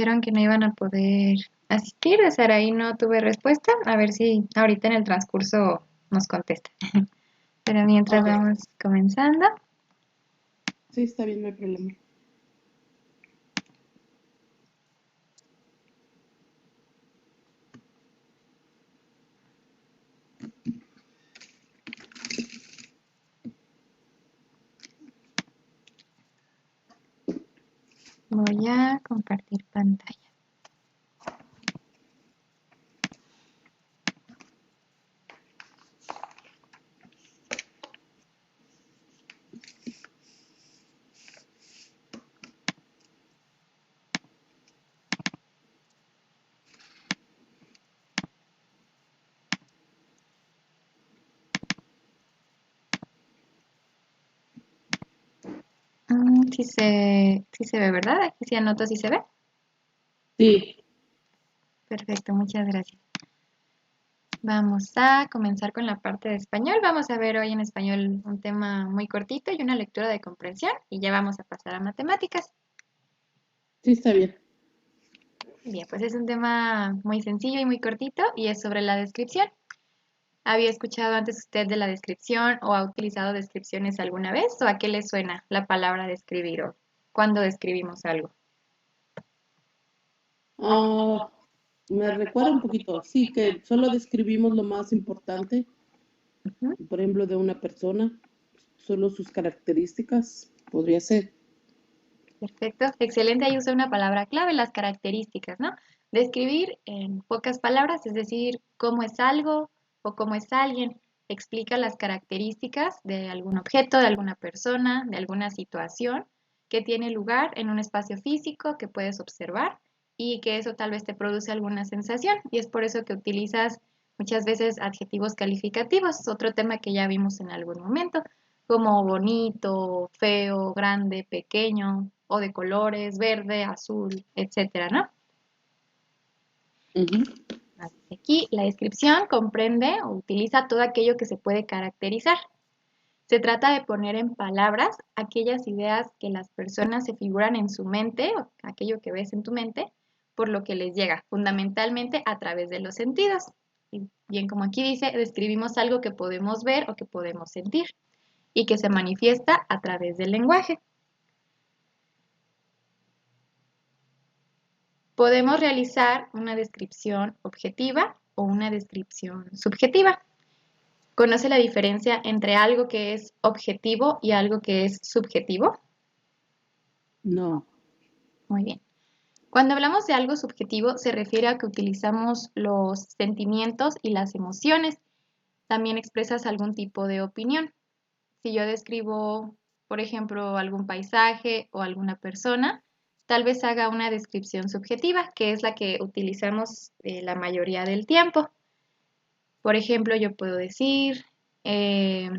dijeron que no iban a poder asistir. De Saraí no tuve respuesta. A ver si ahorita en el transcurso nos contesta. Pero mientras Ok, vamos comenzando. sí, está bien, no hay problema. Voy a compartir pantalla. Sí se ve, ¿verdad? Aquí sí anoto si se ve. Sí, Perfecto, muchas gracias. Vamos a comenzar con la parte de español. Vamos a ver hoy en español un tema muy cortito y una lectura de comprensión y ya vamos a pasar a matemáticas. sí, está bien. Bien, pues es un tema muy sencillo y muy cortito y es sobre la descripción. ¿Había escuchado antes usted de la descripción o ha utilizado descripciones alguna vez o a qué le suena la palabra describir o cuando describimos algo? Ah, me recuerda un poquito, sí, que solo describimos lo más importante, Ujú. por ejemplo, de una persona, solo sus características, podría ser. Perfecto, excelente. Ahí usa una palabra clave, las características, ¿no? Describir en pocas palabras, es decir, cómo es algo o cómo es alguien. Explica las características de algún objeto, de alguna persona, de alguna situación que tiene lugar en un espacio físico que puedes observar y que eso tal vez te produce alguna sensación. Y es por eso que utilizas muchas veces adjetivos calificativos, otro tema que ya vimos en algún momento como bonito, feo, grande, pequeño, o de colores, verde, azul, etcétera, ¿no? Ujú. Aquí la descripción comprende o utiliza todo aquello que se puede caracterizar. Se trata de poner en palabras aquellas ideas que las personas se figuran en su mente, o aquello que ves en tu mente, por lo que les llega, fundamentalmente a través de los sentidos. Y bien, como aquí dice, describimos algo que podemos ver o que podemos sentir y que se manifiesta a través del lenguaje. Podemos realizar una descripción objetiva o una descripción subjetiva. ¿Conoce la diferencia entre algo que es objetivo y algo que es subjetivo? No. Muy bien. Cuando hablamos de algo subjetivo se refiere a que utilizamos los sentimientos y las emociones. También expresas algún tipo de opinión. Si yo describo, por ejemplo, algún paisaje o alguna persona, tal vez haga una descripción subjetiva, que es la que utilizamos la mayoría del tiempo. Por ejemplo, yo puedo decir, eh,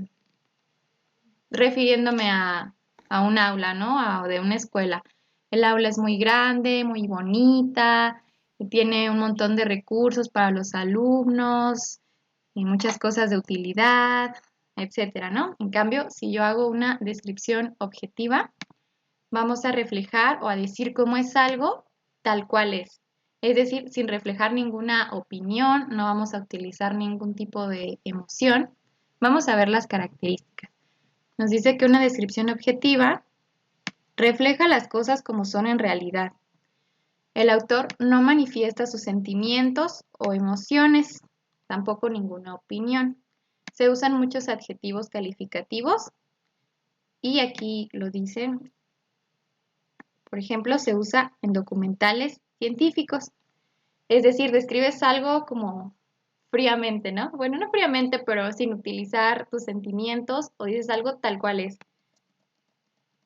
refiriéndome a un aula, ¿no? De una escuela. El aula es muy grande, muy bonita, y tiene un montón de recursos para los alumnos y muchas cosas de utilidad, etcétera, ¿no? En cambio, si yo hago una descripción objetiva, vamos a reflejar o a decir cómo es algo tal cual es. Es decir, sin reflejar ninguna opinión, no vamos a utilizar ningún tipo de emoción, vamos a ver las características. Nos dice que una descripción objetiva refleja las cosas como son en realidad. El autor no manifiesta sus sentimientos o emociones, tampoco ninguna opinión. Se usan muchos adjetivos calificativos y aquí lo dicen, por ejemplo, se usa en documentales científicos. Es decir, describes algo como fríamente, ¿no? Bueno, no fríamente, pero sin utilizar tus sentimientos o dices algo tal cual es.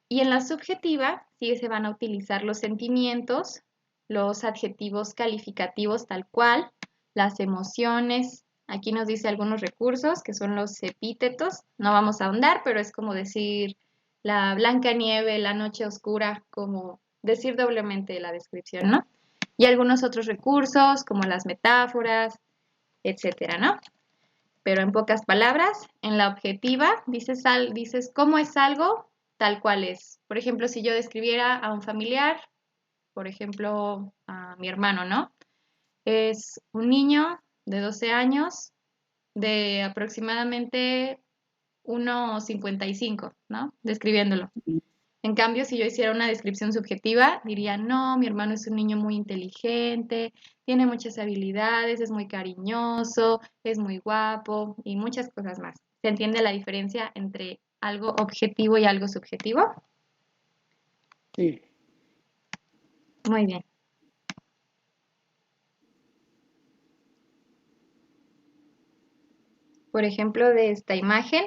Y en la subjetiva sí se van a utilizar los sentimientos, los adjetivos calificativos tal cual, las emociones. Aquí nos dice algunos recursos que son los epítetos. No vamos a ahondar, pero es como decir la blanca nieve, la noche oscura, como decir doblemente la descripción, ¿no? Y algunos otros recursos como las metáforas, etcétera, ¿no? Pero en pocas palabras, en la objetiva dices cómo es algo tal cual es. Por ejemplo, si yo describiera a un familiar, por ejemplo, a mi hermano, ¿no? Es un niño de 12 años, de aproximadamente 1,55, ¿no? Describiéndolo. En cambio, si yo hiciera una descripción subjetiva, diría, no, mi hermano es un niño muy inteligente, tiene muchas habilidades, es muy cariñoso, es muy guapo y muchas cosas más. ¿Se entiende la diferencia entre algo objetivo y algo subjetivo? Sí. Muy bien. Por ejemplo, de esta imagen,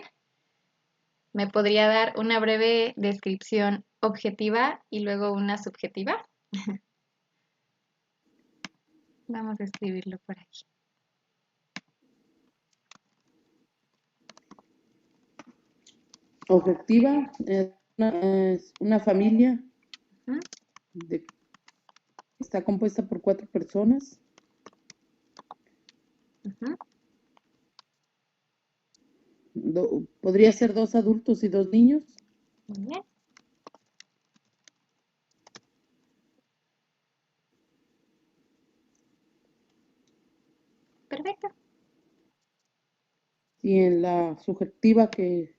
¿me podría dar una breve descripción objetiva y luego una subjetiva? Vamos a escribirlo por aquí. Objetiva es una familia Ujú, está compuesta por 4 personas. ujú. Podría ser 2 adultos y 2 niños. Muy bien. Perfecto. Y en la subjetiva que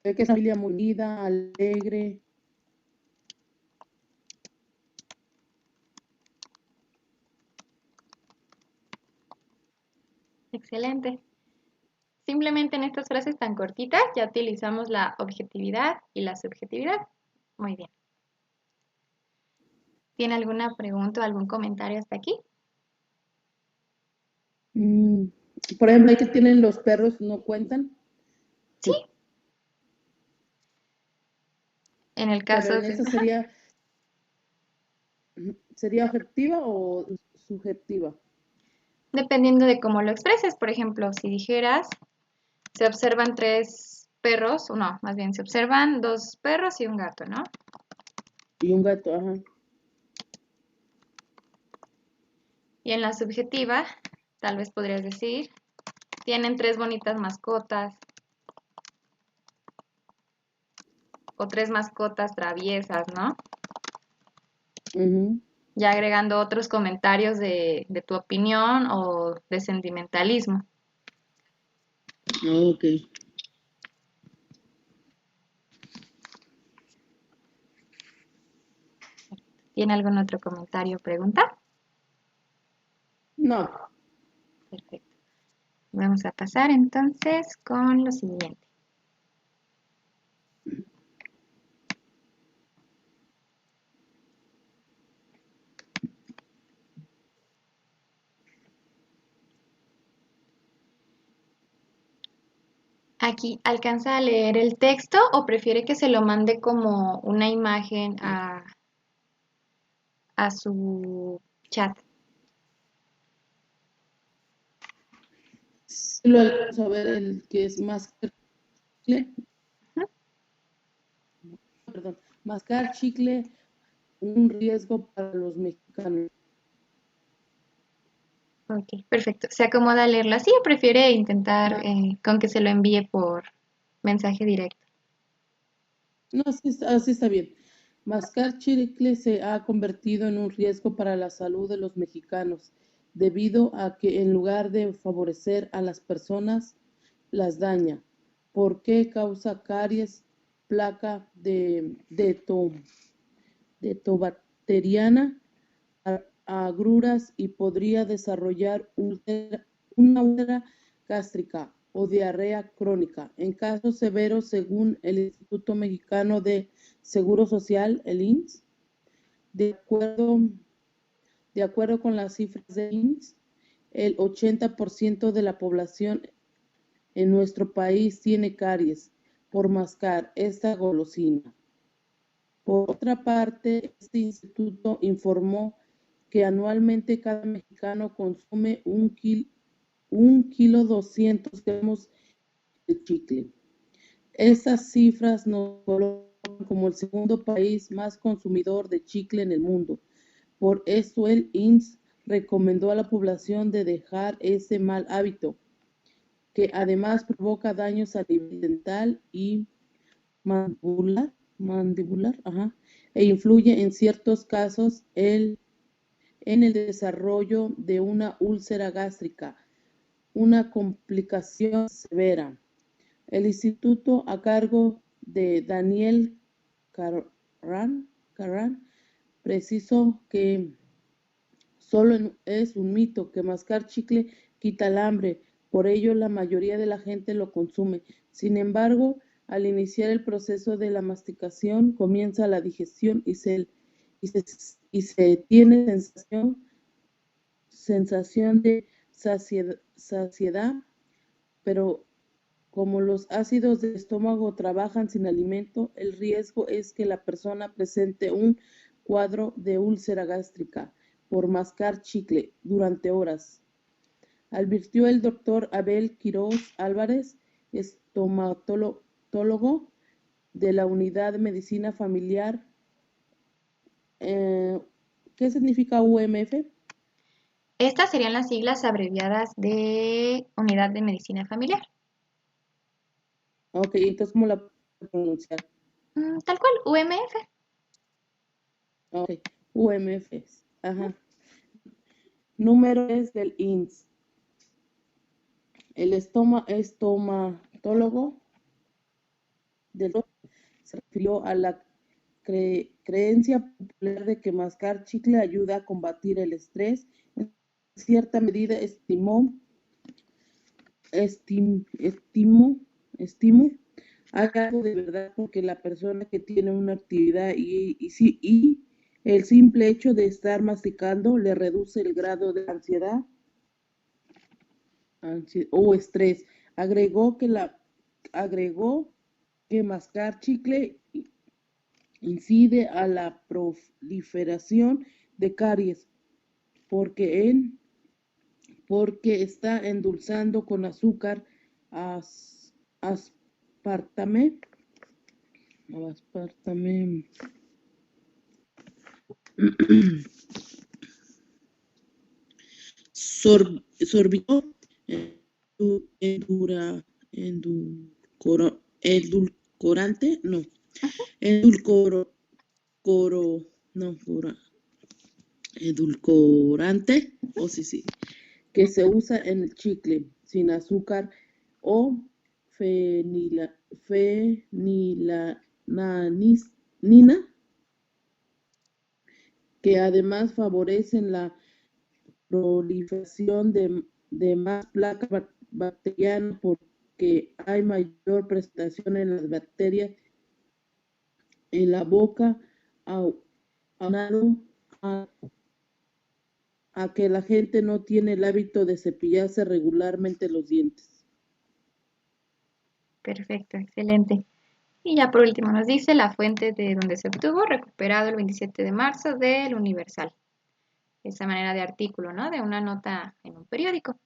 ve que es una familia muy unida, alegre. Excelente. Simplemente en estas frases tan cortitas ya utilizamos la objetividad y la subjetividad. Muy bien. ¿Tiene alguna pregunta o algún comentario hasta aquí? Mm, por ejemplo, ahí que tienen los perros, no cuentan, Sí. En el pero caso en de... esa Ajá. sería objetiva o subjetiva. Dependiendo de cómo lo expreses. Por ejemplo, si dijeras, se observan 3 perros, o no, más bien se observan 2 perros y un gato, ¿no? Y un gato, ajá. Y en la subjetiva, tal vez podrías decir, tienen 3 bonitas mascotas o 3 mascotas traviesas, ¿no? Ujú. Ya agregando otros comentarios de tu opinión o de sentimentalismo. Ok. ¿Tiene algún otro comentario o pregunta? No. Perfecto. Vamos a pasar entonces con lo siguiente. Aquí, ¿alcanza a leer el texto o prefiere que se lo mande como una imagen a su chat? Sí lo alcanzo a ver, el que es mascar chicle, Ujú. perdón, mascar chicle, un riesgo para los mexicanos. Ok, perfecto. ¿Se acomoda a leerlo así o prefiere intentar Ah, con que se lo envíe por mensaje directo? no, así está bien. Mascar chicle se ha convertido en un riesgo para la salud de los mexicanos, debido a que en lugar de favorecer a las personas, las daña. ¿Por qué causa caries, placa de tobacteriana, agruras y podría desarrollar una úlcera gástrica o diarrea crónica? En casos severos, según el Instituto Mexicano de Seguro Social, el IMSS, de acuerdo, de acuerdo con las cifras del IMSS, el 80% de la población en nuestro país tiene caries por mascar esta golosina. Por otra parte, este instituto informó que anualmente cada mexicano consume 1,2 kilos de chicle. Esas cifras nos colocan como el segundo país más consumidor de chicle en el mundo. Por eso el IMSS recomendó a la población de dejar ese mal hábito, que además provoca daños a nivel dental y mandibular. mandibular, ajá, e influye en ciertos casos en el desarrollo de una úlcera gástrica, una complicación severa. El instituto a cargo de Daniel Carran precisó que solo es un mito que mascar chicle quita el hambre, por ello la mayoría de la gente lo consume. Sin embargo, al iniciar el proceso de la masticación, comienza la digestión y se, y se tiene sensación de saciedad, pero como los ácidos del estómago trabajan sin alimento, el riesgo es que la persona presente un cuadro de úlcera gástrica por mascar chicle durante horas, advirtió el doctor Abel Quiroz Álvarez, estomatólogo de la Unidad de Medicina Familiar. ¿Qué significa UMF? Estas serían las siglas abreviadas de Unidad de Medicina Familiar. Ok, entonces, ¿cómo la puedo pronunciar? Tal cual, UMF. Ok, UMF. Ajá. Número es del INS. El estomatólogo del se refirió a la creencia popular de que mascar chicle ayuda a combatir el estrés. En cierta medida estimó algo de verdad porque la persona que tiene una actividad y el simple hecho de estar masticando le reduce el grado de ansiedad o estrés. Agregó que mascar chicle incide a la proliferación de caries porque porque está endulzando con azúcar, aspartame, aspartame, sorbió, edulcorante, no, edulcoro, no, edulcorante, o sí, que se usa en el chicle sin azúcar o fenilanina, que además favorecen la proliferación de más placas bacterianas porque hay mayor presentación en las bacterias en la boca, aunado a que la gente no tiene el hábito de cepillarse regularmente los dientes. Perfecto, excelente. Y ya por último nos dice la fuente de donde se obtuvo, recuperado el 27 de marzo del Universal. Esa manera de artículo, ¿no? De una nota en un periódico.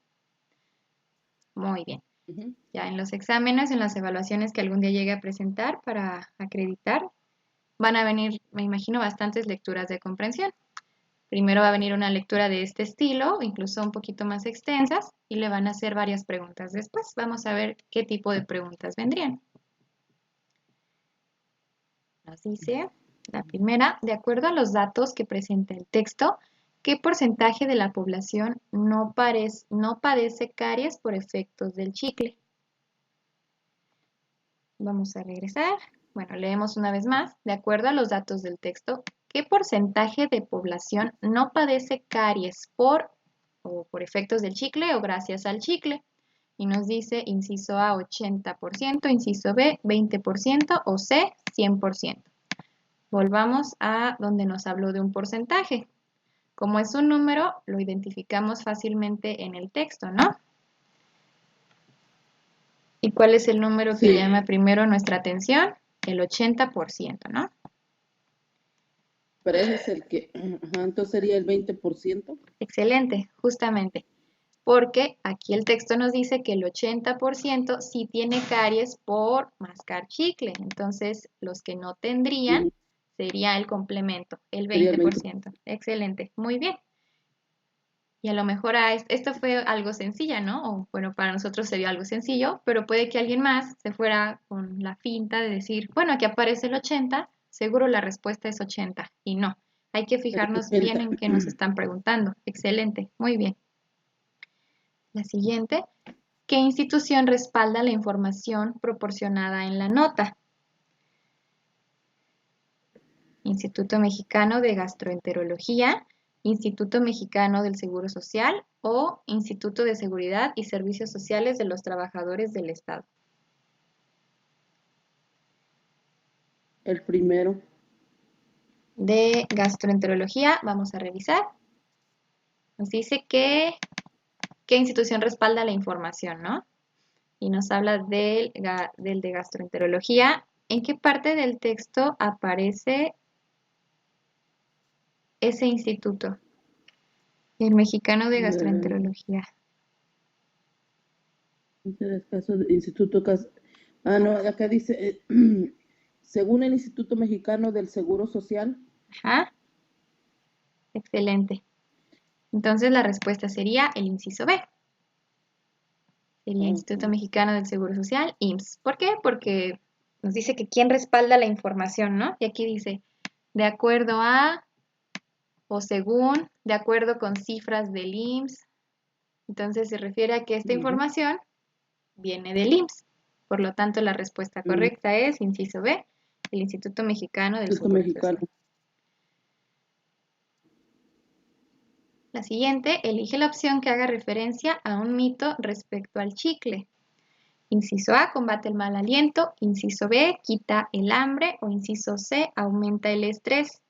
Muy bien. Uh-huh. Ya en los exámenes, en las evaluaciones que algún día llegue a presentar para acreditar, van a venir, me imagino, bastantes lecturas de comprensión. Primero va a venir una lectura de este estilo, incluso un poquito más extensas, y le van a hacer varias preguntas después. Vamos a ver qué tipo de preguntas vendrían. Nos dice la primera, de acuerdo a los datos que presenta el texto, ¿qué porcentaje de la población no padece caries por efectos del chicle? Vamos a regresar. Bueno, leemos una vez más. De acuerdo a los datos del texto, ¿qué porcentaje de población no padece caries por efectos del chicle o gracias al chicle? Y nos dice inciso A 80%, inciso B 20% o C 100%. Volvamos a donde nos habló de un porcentaje. Como es un número, lo identificamos fácilmente en el texto, ¿no? ¿Y cuál es el número que llama primero nuestra atención? El 80%, ¿no? Pero ese es el que, entonces sería el 20%. Excelente, justamente. Porque aquí el texto nos dice que el 80% sí tiene caries por mascar chicle. Entonces, los que no tendrían sería el complemento, el Sería el 20%. 20%. Excelente, muy bien. Y a lo mejor esto fue algo sencilla, ¿no? O bueno, para nosotros se vio algo sencillo, pero puede que alguien más se fuera con la finta de decir, bueno, aquí aparece el 80, seguro la respuesta es 80. Y no, hay que Es fijarnos bien 80. en qué nos están preguntando. Excelente, muy bien. La siguiente, ¿qué institución respalda la información proporcionada en la nota? Instituto Mexicano de Gastroenterología, Instituto Mexicano del Seguro Social o Instituto de Seguridad y Servicios Sociales de los Trabajadores del Estado. El primero. De gastroenterología, vamos a revisar. Nos dice que qué institución respalda la información, ¿no? Y nos habla del de gastroenterología. ¿En qué parte del texto aparece ese instituto? El Mexicano de Gastroenterología. Instituto no, acá dice, según el Instituto Mexicano del Seguro Social. Ajá, excelente. Entonces la respuesta sería el inciso B. Sería Instituto Okay. Mexicano del Seguro Social, IMSS. ¿Por qué? Porque nos dice que quién respalda la información, ¿no? Y aquí dice, de acuerdo a o según, de acuerdo con cifras del IMSS. Entonces se refiere a que esta información viene del IMSS. Por lo tanto, la respuesta correcta es inciso B, el Instituto Mexicano del Instituto Seguro Mexicano. Social. La siguiente, elige la opción que haga referencia a un mito respecto al chicle. Inciso A, combate el mal aliento. Inciso B, quita el hambre. O inciso C, aumenta el estrés.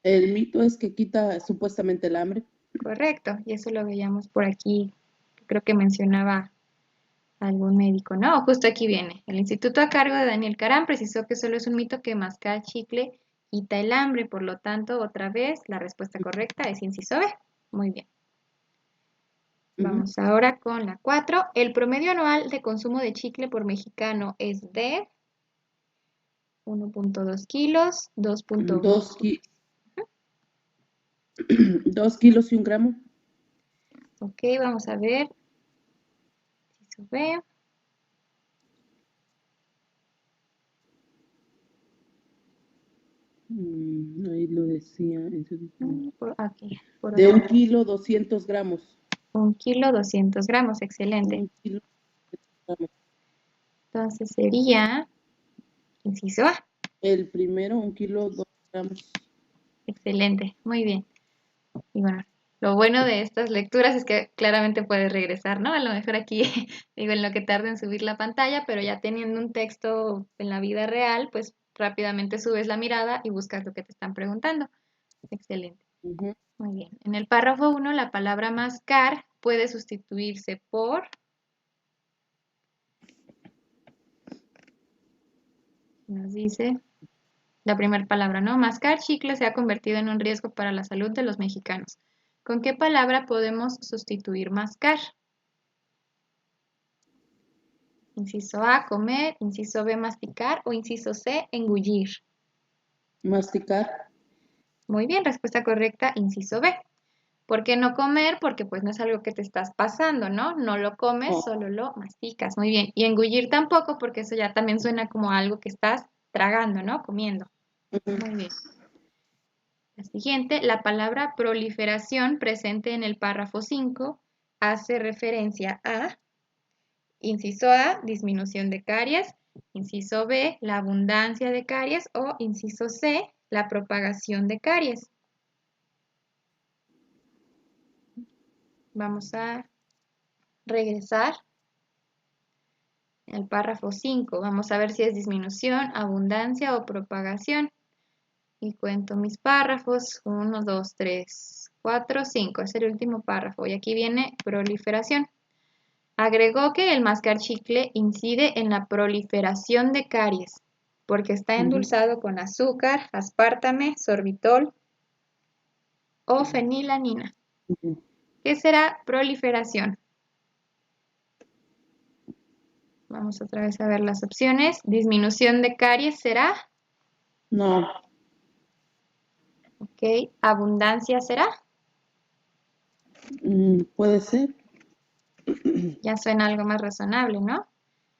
El mito es que quita supuestamente el hambre. Correcto, y eso lo veíamos por aquí. Creo que mencionaba algún médico, ¿no? Justo aquí viene. El instituto a cargo de Daniel Caram precisó que solo es un mito que mascar chicle quita el hambre. Por lo tanto, otra vez, la respuesta correcta es inciso B. Muy bien. Vamos ahora con la 4. El promedio anual de consumo de chicle por mexicano es de 1.2 kilos, 2.1. 2 kilos y 1 gramo. Ok, vamos a ver si se ve. Ahí lo decía. Aquí, por De otro 1 lado. kilo 200 gramos. 1 kilo, 200 gramos, excelente. 1 kilo 200 gramos. Entonces sería inciso A. El primero, 1 kilo 2 gramos. Excelente, muy bien. Y bueno, lo bueno de estas lecturas es que claramente puedes regresar, ¿no? A lo mejor aquí, digo, en lo que tarda en subir la pantalla, pero ya teniendo un texto en la vida real, pues rápidamente subes la mirada y buscas lo que te están preguntando. Excelente. Muy bien. En el párrafo 1, la palabra mascar puede sustituirse por... Nos dice la primera palabra, ¿no? Mascar chicle se ha convertido en un riesgo para la salud de los mexicanos. ¿Con qué palabra podemos sustituir mascar? Inciso A, comer. Inciso B, masticar. O inciso C, engullir. Masticar. Muy bien, respuesta correcta, inciso B. ¿Por qué no comer? Porque pues no es algo que te estás pasando, ¿no? No lo comes, solo lo masticas. Muy bien. Y engullir tampoco, porque eso ya también suena como algo que estás tragando, ¿no? Comiendo. Muy bien. La siguiente, la palabra proliferación presente en el párrafo 5 hace referencia a, inciso A, disminución de caries, inciso B, la abundancia de caries o inciso C, la propagación de caries. Vamos a regresar al párrafo 5. Vamos a ver si es disminución, abundancia o propagación. Y cuento mis párrafos. 1, 2, 3, 4, 5. Es el último párrafo. Y aquí viene proliferación. Agregó que el mascar chicle incide en la proliferación de caries, porque está endulzado con azúcar, aspartame, sorbitol o fenilanina. ¿Qué será proliferación? Vamos otra vez a ver las opciones. Disminución de caries será. No. Ok. Abundancia será. Puede ser, Ya suena algo más razonable, ¿no?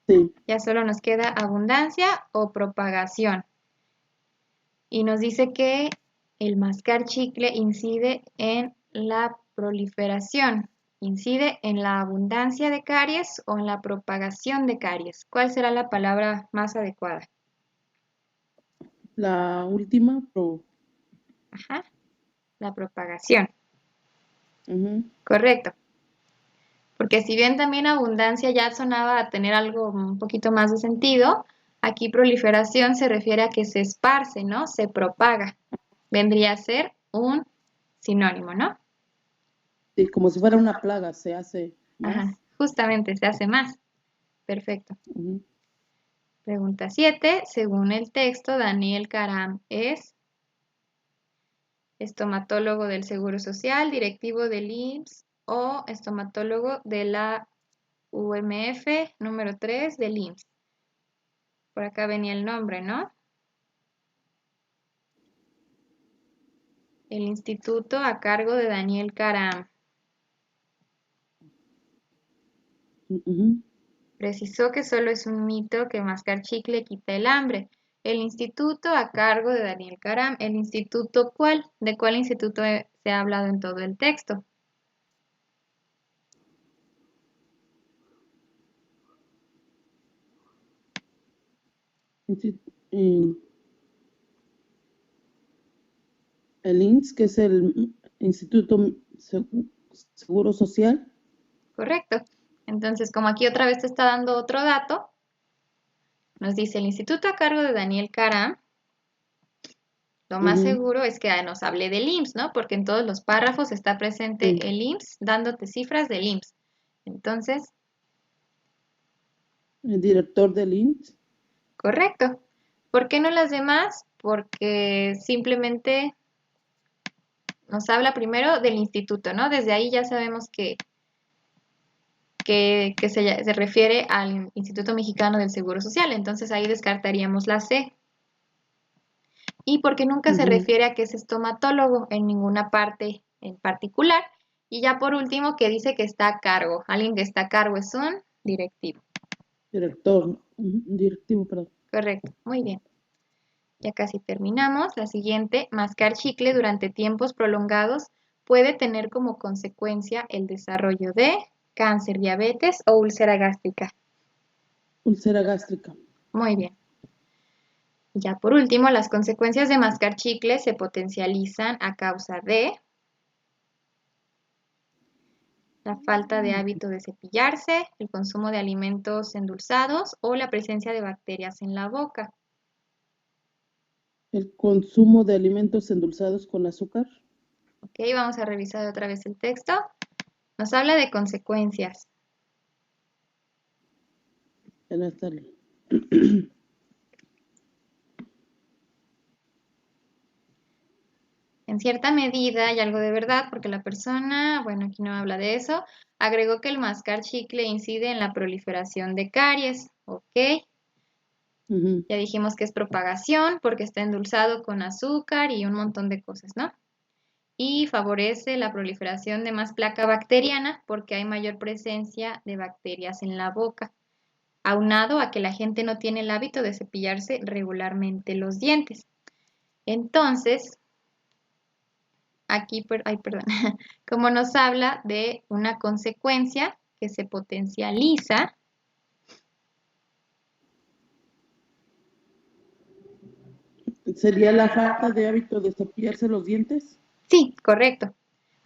sí. Ya solo nos queda abundancia o propagación. Y nos dice que el mascar chicle incide en la proliferación, incide en la abundancia de caries o en la propagación de caries. ¿Cuál será la palabra más adecuada? La última, Ajá, la propagación. ujú. Correcto. Porque si bien también abundancia ya sonaba a tener algo un poquito más de sentido, aquí proliferación se refiere a que se esparce, ¿no? Se propaga. Vendría a ser un sinónimo, ¿no? Sí, como si fuera una plaga, se hace Ajá, más. justamente se hace más. Perfecto. Ujú. Pregunta 7. Según el texto, Daniel Caram es estomatólogo del Seguro Social, directivo del IMSS o estomatólogo de la UMF número 3 del IMSS. Por acá venía el nombre, ¿no? El instituto a cargo de Daniel Caram. Ujú. Precisó que solo es un mito que mascar chicle quita el hambre. El instituto a cargo de Daniel Caram. ¿El instituto cuál? ¿De cuál instituto se ha hablado en todo el texto? Insti- y El INSS, que es el Instituto Seguro Social. Correcto. Entonces, como aquí otra vez te está dando otro dato, nos dice el instituto a cargo de Daniel Caram. Lo más Ujú. seguro es que nos hable del IMSS, ¿no? Porque en todos los párrafos está presente Sí. el IMSS dándote cifras del IMSS. Entonces, El director del INSS. correcto. ¿Por qué no las demás? Porque simplemente nos habla primero del instituto, ¿no? Desde ahí ya sabemos que se refiere al Instituto Mexicano del Seguro Social. Entonces ahí descartaríamos la C. Y porque nunca se Ujú. refiere a que es estomatólogo en ninguna parte en particular. Y ya por último, que dice que está a cargo. Alguien que está a cargo es un directivo. Director, ujú, directivo, perdón. Correcto, muy bien. Ya casi terminamos. La siguiente, mascar chicle durante tiempos prolongados puede tener como consecuencia el desarrollo de cáncer, diabetes o úlcera gástrica. Úlcera gástrica. Muy bien. Y ya por último, las consecuencias de mascar chicle se potencializan a causa de la falta de hábito de cepillarse, el consumo de alimentos endulzados o la presencia de bacterias en la boca. El consumo de alimentos endulzados con azúcar. Ok, vamos a revisar otra vez el texto. Nos habla de consecuencias. En esta- En cierta medida y algo de verdad, porque la persona, bueno, aquí no habla de eso, agregó que el mascar chicle incide en la proliferación de caries. Ok, Ujú. ya dijimos que es propagación porque está endulzado con azúcar y un montón de cosas, ¿no? Y favorece la proliferación de más placa bacteriana porque hay mayor presencia de bacterias en la boca, aunado a que la gente no tiene el hábito de cepillarse regularmente los dientes. Entonces, aquí, ay, perdón, como nos habla de una consecuencia que se potencializa, ¿Sería la falta de hábito de cepillarse los dientes? sí, correcto,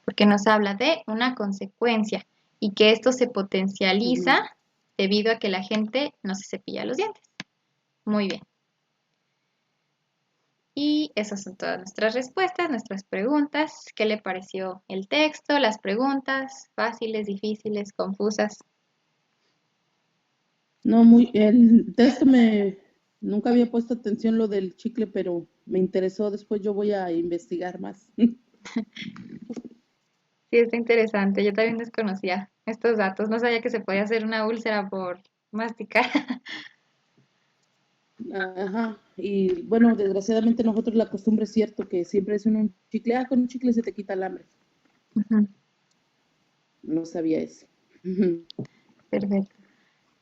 porque nos habla de una consecuencia y que esto se Ujú. potencializa debido a que la gente no se cepilla los dientes. Muy bien. Y esas son todas nuestras respuestas, nuestras preguntas. ¿Qué le pareció el texto, las preguntas? ¿Fáciles, difíciles, confusas? No, muy, el texto nunca había puesto atención lo del chicle, pero me interesó. Después yo voy a investigar más. Sí, está interesante. Yo también desconocía estos datos. No sabía que se podía hacer una úlcera por masticar. Ajá. Y bueno, desgraciadamente nosotros la costumbre es cierto que siempre es un chicle. Ah, con un chicle se te quita el hambre. Ujú. no sabía eso. Perfecto.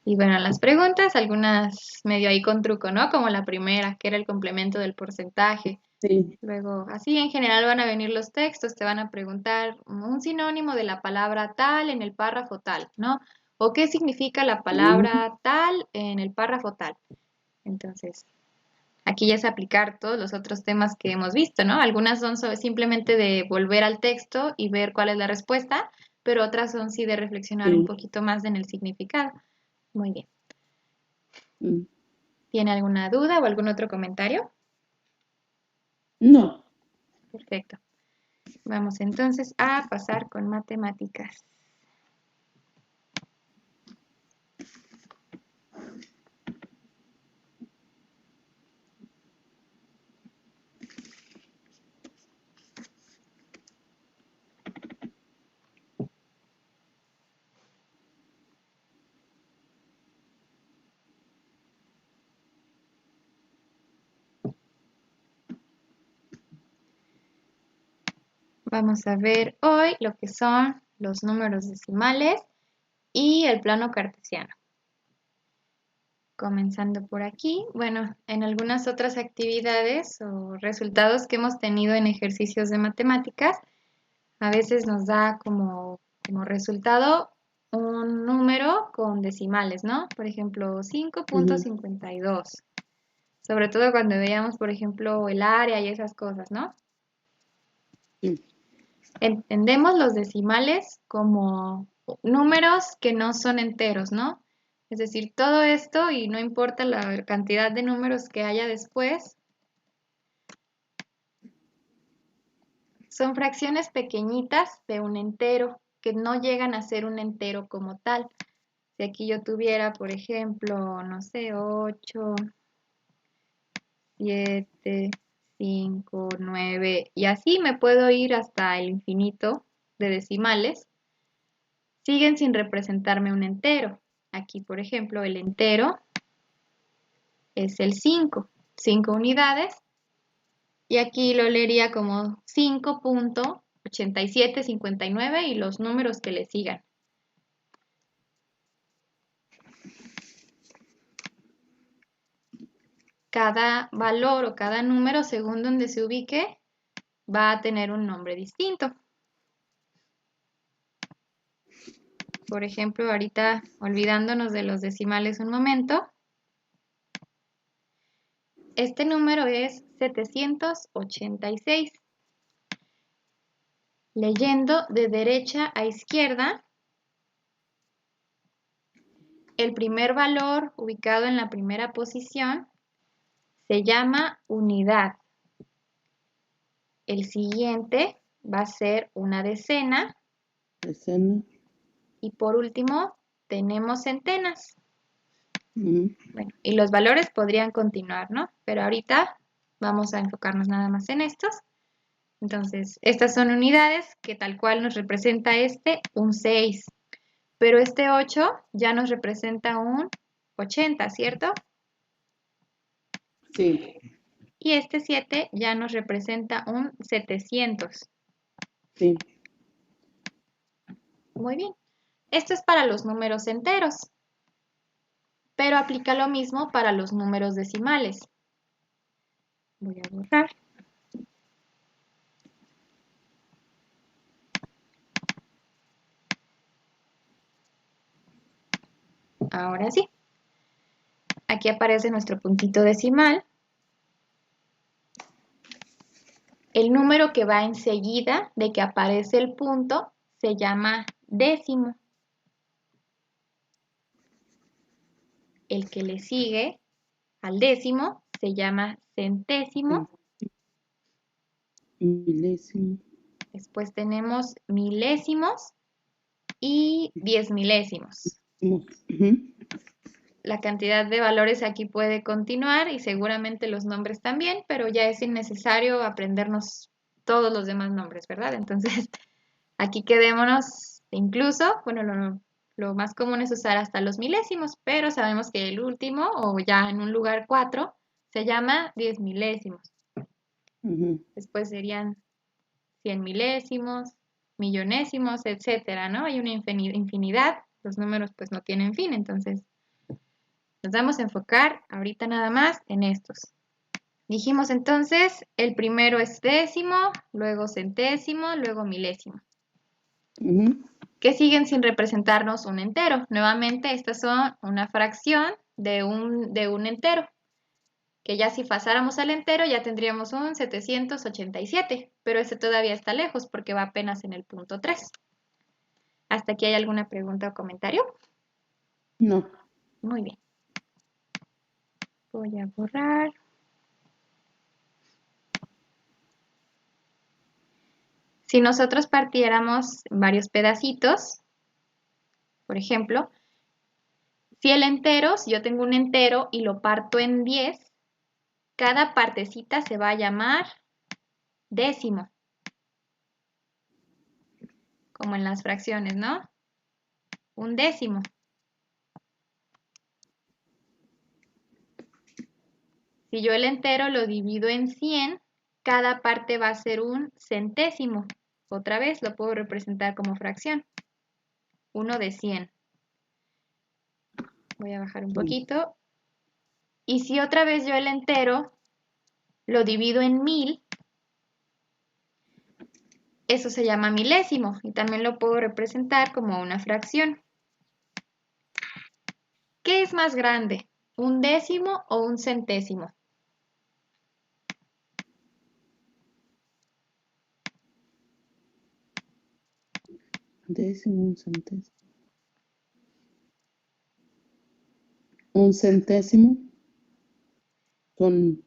Y bueno, las preguntas, algunas medio ahí con truco, ¿no? Como la primera, que era el complemento del porcentaje. Sí. Luego, así en general van a venir los textos, te van a preguntar un sinónimo de la palabra tal en el párrafo tal, ¿no? O qué significa la Mm, palabra tal en el párrafo tal. Entonces, aquí ya es aplicar todos los otros temas que hemos visto, ¿no? Algunas son simplemente de volver al texto y ver cuál es la respuesta, pero otras son sí de reflexionar un sí. poquito más en el significado. Muy bien. Mm. ¿Tiene alguna duda o algún otro comentario? No. Perfecto. Vamos entonces a pasar con matemáticas. Vamos a ver hoy lo que son los números decimales y el plano cartesiano. Comenzando por aquí, bueno, en algunas otras actividades o resultados que hemos tenido en ejercicios de matemáticas, a veces nos da como resultado un número con decimales, ¿no? Por ejemplo, Ujú, 5.52. Sobre todo cuando veíamos, por ejemplo, el área y esas cosas, ¿no? sí. Entendemos los decimales como números que no son enteros, ¿no? Es decir, todo esto, y no importa la cantidad de números que haya después, son fracciones pequeñitas de un entero, que no llegan a ser un entero como tal. Si aquí yo tuviera, por ejemplo, no sé, 8, 7, 5, 9, y así me puedo ir hasta el infinito de decimales, siguen sin representarme un entero. Aquí, por ejemplo, el entero es el 5 unidades, y aquí lo leería como 5.8759 y los números que le sigan. Cada valor o cada número, según donde se ubique, va a tener un nombre distinto. Por ejemplo, ahorita olvidándonos de los decimales un momento, este número es 786. Leyendo de derecha a izquierda, el primer valor ubicado en la primera posición se llama unidad. El siguiente va a ser una decena. Escena. Y por último, tenemos centenas. Ujú, Bueno, y los valores podrían continuar, ¿no? Pero ahorita vamos a enfocarnos nada más en estos. Entonces, estas son unidades que tal cual nos representa un 6. Pero este 8 ya nos representa un 80, ¿cierto? sí. Y este 7 ya nos representa un 700. Sí. Muy bien. Esto es para los números enteros, pero aplica lo mismo para los números decimales. Voy a borrar. Ahora sí. Aquí aparece nuestro puntito decimal. El número que va enseguida de que aparece el punto se llama décimo. El que le sigue al décimo se llama centésimo. Milésimo. Después tenemos milésimos y 10 milésimos. Ujú, La cantidad de valores aquí puede continuar y seguramente los nombres también, pero ya es innecesario aprendernos todos los demás nombres, ¿verdad? Entonces, aquí quedémonos incluso, bueno, lo más común es usar hasta los milésimos, pero sabemos que el último, o ya en un lugar 4, se llama 10 milésimos. ujú, Después serían 100 milésimos, millonésimos, etcétera, ¿no? Hay una infinidad, los números pues no tienen fin, entonces nos vamos a enfocar ahorita nada más en estos. Dijimos entonces, el primero es décimo, luego centésimo, luego milésimo. Que siguen sin representarnos un entero. Nuevamente, estas son una fracción de un entero. Que ya si pasáramos al entero ya tendríamos un 787, pero ese todavía está lejos porque va apenas en el punto 3. ¿Hasta aquí hay alguna pregunta o comentario? No. Muy bien. Voy a borrar. Si nosotros partiéramos varios pedacitos, por ejemplo, si yo tengo un entero y lo parto en 10, cada partecita se va a llamar décimo, como en las fracciones, ¿no? Un décimo. Si yo el entero lo divido en 100, cada parte va a ser un centésimo. Otra vez lo puedo representar como fracción. 1 de 100. Voy a bajar un poquito. Y si otra vez yo el entero lo divido en 1000, eso se llama milésimo y también lo puedo representar como una fracción. ¿Qué es más grande? ¿Un décimo o un centésimo? Décimo, un centésimo. Un centésimo con...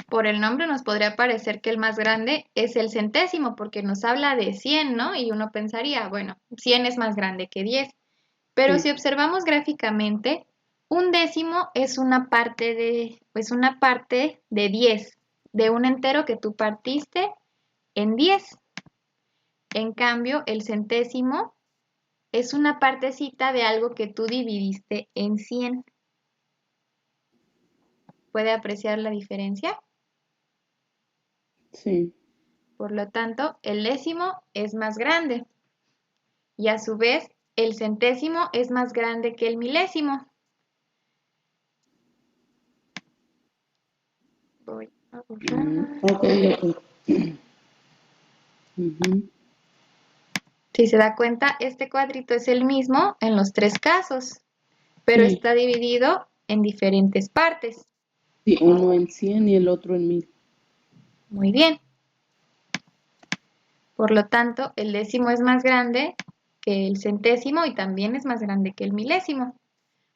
Por el nombre nos podría parecer que el más grande es el centésimo porque nos habla de 100, ¿no? Y uno pensaría, bueno, 100 es más grande que 10. Pero Sí. si observamos gráficamente, un décimo es una parte de 10, de un entero que tú partiste en 10. En cambio, el centésimo es una partecita de algo que tú dividiste en 100. ¿Puede apreciar la diferencia? Sí. Por lo tanto, el décimo es más grande y a su vez el centésimo es más grande que el milésimo. Voy a borrar. Ok. Si se da cuenta, este cuadrito es el mismo en los tres casos, pero Sí. está dividido en diferentes partes. Sí, uno en 100 y el otro en 1000. Muy bien. Por lo tanto, el décimo es más grande que el centésimo y también es más grande que el milésimo,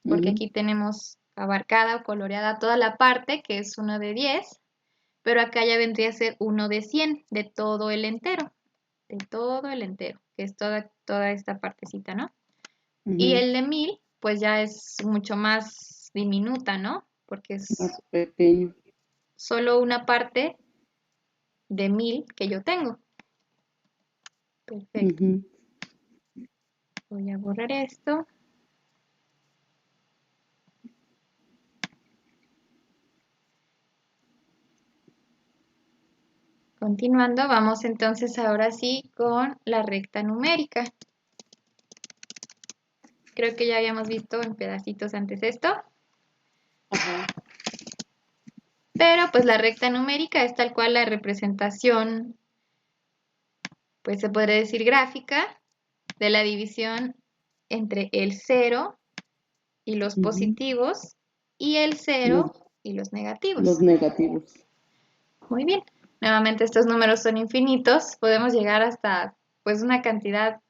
porque aquí tenemos abarcada o coloreada toda la parte que es 1 de 10, pero acá ya vendría a ser 1 de 100 de todo el entero, que es toda esta partecita, ¿no? Y el de 1000, pues ya es mucho más diminuta, ¿no? Porque es Más pequeño. solo una parte de 1000 que yo tengo. Perfecto. Voy a borrar esto. Continuando, vamos entonces ahora sí con la recta numérica. Creo que ya habíamos visto en pedacitos antes esto. Ajá. Pero pues la recta numérica es tal cual la representación, pues se podría decir gráfica, de la división entre el 0 y los positivos y el 0 y los negativos. Los negativos. Muy bien. Nuevamente estos números son infinitos. Podemos llegar hasta pues una cantidad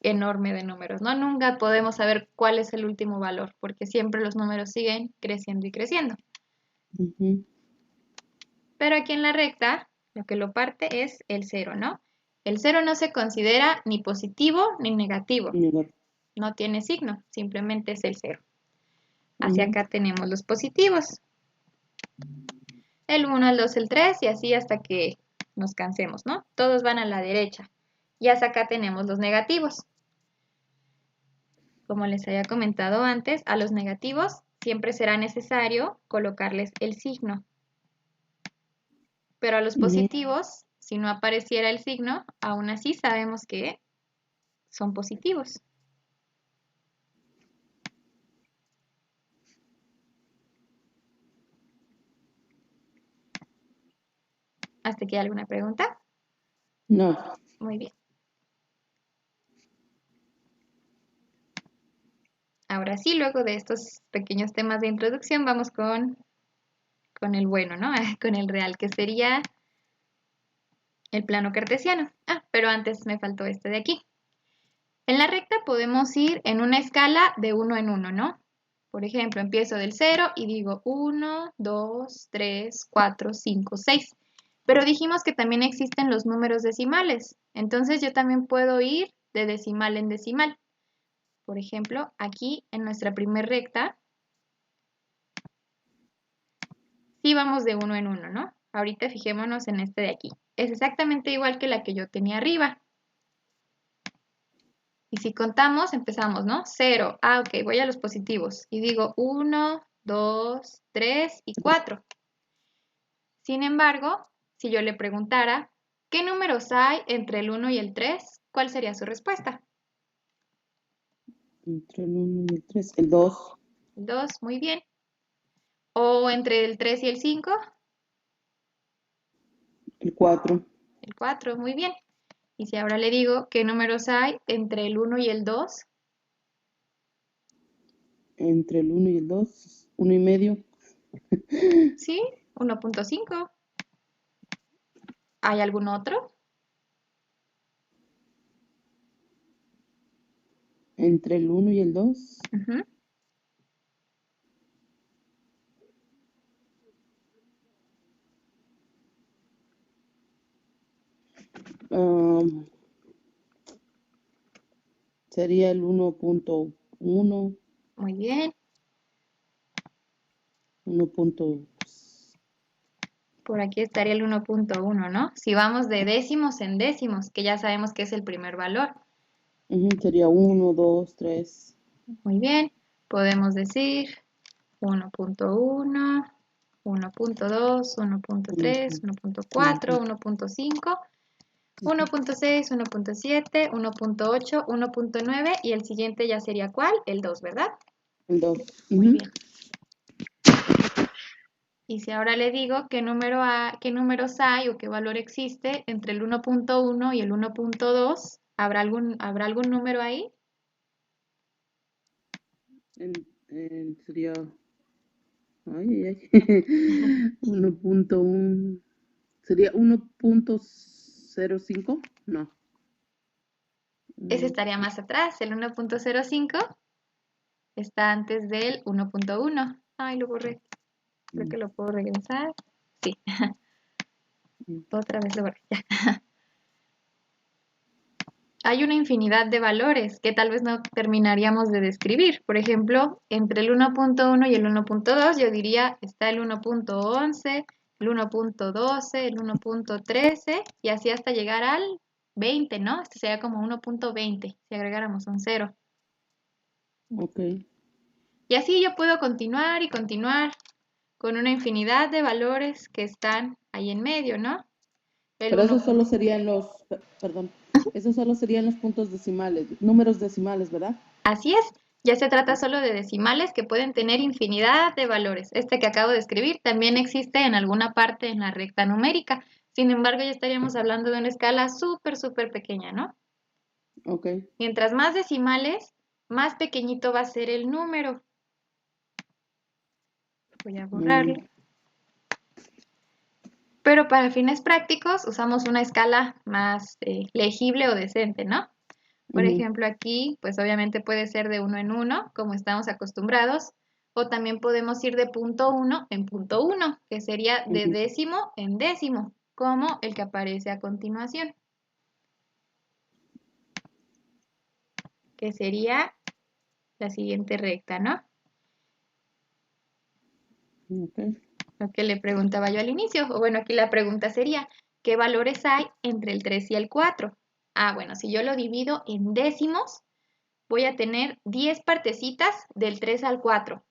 enorme de números, ¿no? Nunca podemos saber cuál es el último valor porque siempre los números siguen creciendo y creciendo. Pero aquí en la recta lo que lo parte es el 0, ¿no? El 0 no se considera ni positivo ni negativo. No tiene signo, simplemente es el 0. Hacia acá tenemos los positivos. El 1, el 2, el 3 y así hasta que nos cansemos, ¿no? Todos van a la derecha. Y hasta acá tenemos los negativos. Como les había comentado antes, a los negativos siempre será necesario colocarles el signo. Pero a los positivos si no apareciera el signo, aún así sabemos que son positivos. ¿Hasta aquí alguna pregunta? No. Muy bien. Ahora sí, luego de estos pequeños temas de introducción, vamos con el bueno, ¿no? Con el real, que sería el plano cartesiano. Ah, pero antes me faltó este de aquí. En la recta podemos ir en una escala de uno en uno, ¿no? Por ejemplo, empiezo del 0 y digo 1, 2, 3, 4, 5, 6. Pero dijimos que también existen los números decimales. Entonces yo también puedo ir de decimal en decimal. Por ejemplo, aquí en nuestra primer recta, sí vamos de uno en uno, ¿no? Ahorita fijémonos en este de aquí. Es exactamente igual que la que yo tenía arriba. Y si contamos, empezamos, ¿no? 0. Ah, ok, voy a los positivos. Y digo 1, 2, 3 y 4. Sin embargo, si yo le preguntara, ¿qué números hay entre el 1 y el 3? ¿Cuál sería su respuesta? Entre el 1 y el 3. El 2. El 2, muy bien. ¿O entre el 3 y el 5? El 4. El 4, muy bien. Y si ahora le digo, ¿qué números hay entre el 1 y el 2? Entre el 1 y el 2. 1 y medio. Sí, 1.5. ¿Hay algún otro? Entre el 1 y el 2. Ujú. Sería el 1.1. Muy bien. 1. Por aquí estaría el 1.1, ¿no? Si vamos de décimos en décimos, que ya sabemos que es el primer valor. Sería 1, 2, 3. Muy bien. Podemos decir 1.1, 1.2, 1.3, 1.4, 1.5, 1.6, 1.7, 1.8, 1.9 y el siguiente ya sería ¿cuál? El 2, ¿verdad? El 2. Muy bien. Y si ahora le digo qué números hay o qué valor existe entre el 1.1 y el 1.2, ¿habrá algún número ahí? Sería. Ay, ay, ay. 1.1. ¿Sería 1.05? No. Ese estaría más atrás. El 1.05 está antes del 1.1. Ay, lo borré. Creo que lo puedo regresar. Sí, otra vez lo borré. Ya. Hay una infinidad de valores que tal vez no terminaríamos de describir. Por ejemplo, entre el 1.1 y el 1.2 yo diría está el 1.11, el 1.12, el 1.13 y así hasta llegar al 20, ¿no? Este sería como 1.20 si agregáramos un 0. Ok. Y así yo puedo continuar y continuar con una infinidad de valores que están ahí en medio, ¿no? El Pero 1. esos solo serían perdón, esos solo serían los puntos decimales, números decimales, ¿verdad? Así es, ya se trata solo de decimales que pueden tener infinidad de valores. Este que acabo de escribir también existe en alguna parte en la recta numérica. Sin embargo, ya estaríamos hablando de una escala súper, súper pequeña, ¿no? Ok. Mientras más decimales, más pequeñito va a ser el número. Voy a borrarlo. Pero para fines prácticos usamos una escala más legible o decente, ¿no? Por ejemplo, aquí, pues obviamente puede ser de uno en uno, como estamos acostumbrados, o también podemos ir de punto uno en punto uno, que sería de décimo en décimo, como el que aparece a continuación, que sería la siguiente recta, ¿no? Ok. Lo que le preguntaba yo al inicio, o bueno, aquí la pregunta sería, ¿qué valores hay entre el 3 y el 4? Ah, bueno, si yo lo divido en décimos, voy a tener 10 partecitas del 3 al 4.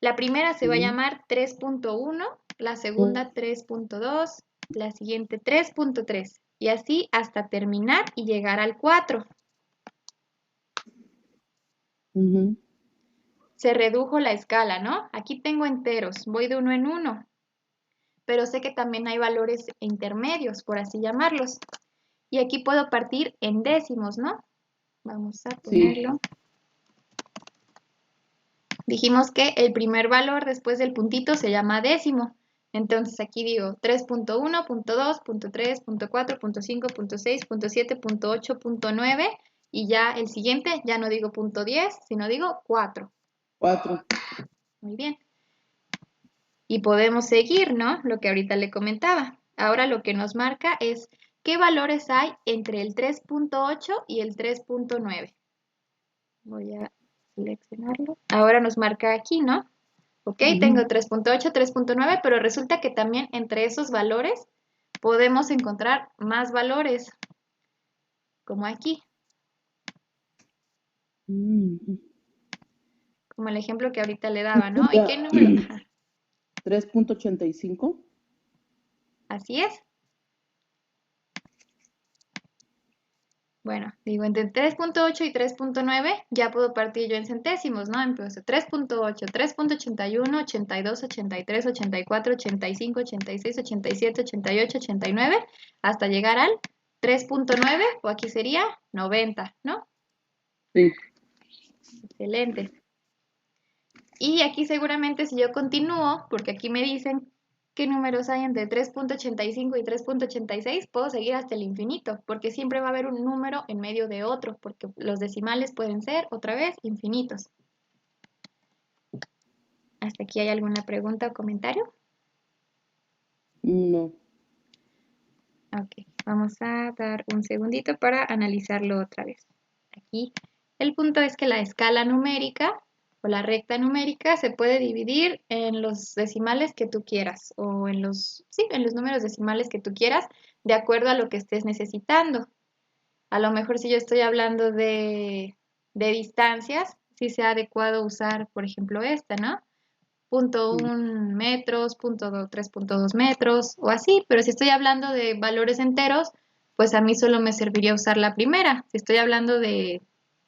La primera se va a llamar 3.1, la segunda 3.2, la siguiente 3.3 y así hasta terminar y llegar al 4. Ujú. Se redujo la escala, ¿no? Aquí tengo enteros, voy de uno en uno, pero sé que también hay valores intermedios, por así llamarlos. Y aquí puedo partir en décimos, ¿no? Vamos a Sí. ponerlo. Dijimos que el primer valor después del puntito se llama décimo. Entonces aquí digo 3.1, punto 2, punto 3, punto 4, punto 5, punto 6, punto 7, punto 8, punto 9 y ya el siguiente ya no digo punto 10, sino digo 4. 4. Muy bien. Y podemos seguir, ¿no? Lo que ahorita le comentaba. Ahora lo que nos marca es qué valores hay entre el 3.8 y el 3.9. Voy a seleccionarlo. Ahora nos marca aquí, ¿no? Ok, tengo 3.8, 3.9, pero resulta que también entre esos valores podemos encontrar más valores, como aquí, como el ejemplo que ahorita le daba, ¿no? ¿Y qué número? Ajá, 3.85. así es. Bueno, digo, entre 3.8 y 3.9 ya puedo partir yo en centésimos, ¿no? Empiezo 3.8, 3.81, 82, 83, 84, 85, 86, 87, 88, 89, hasta llegar al 3.9, o aquí sería 90, ¿no? Sí. Excelente. Y aquí seguramente si yo continúo, porque aquí me dicen qué números hay entre 3.85 y 3.86, puedo seguir hasta el infinito, porque siempre va a haber un número en medio de otro, porque los decimales pueden ser, otra vez, infinitos. ¿Hasta aquí hay alguna pregunta o comentario? No. Ok, vamos a dar un segundito para analizarlo otra vez. Aquí el punto es que la escala numérica o la recta numérica se puede dividir en los decimales que tú quieras o en los, sí, en los números decimales que tú quieras de acuerdo a lo que estés necesitando. A lo mejor si yo estoy hablando de distancias, sí sea adecuado usar, por ejemplo, esta, ¿no? 0.1 metros, 3.2 metros o así, pero si estoy hablando de valores enteros, pues a mí solo me serviría usar la primera. Si estoy hablando de,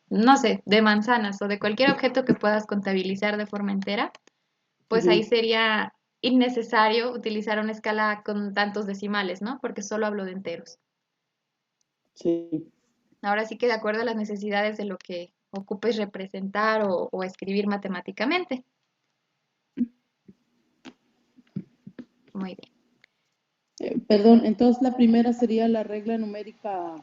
no sé, de manzanas o de cualquier objeto que puedas contabilizar de forma entera, pues ahí sería innecesario utilizar una escala con tantos decimales, ¿no? Porque solo hablo de enteros. Sí. Ahora sí que de acuerdo a las necesidades de lo que ocupes representar o escribir matemáticamente. Muy bien. Perdón, entonces la primera sería la regla numérica,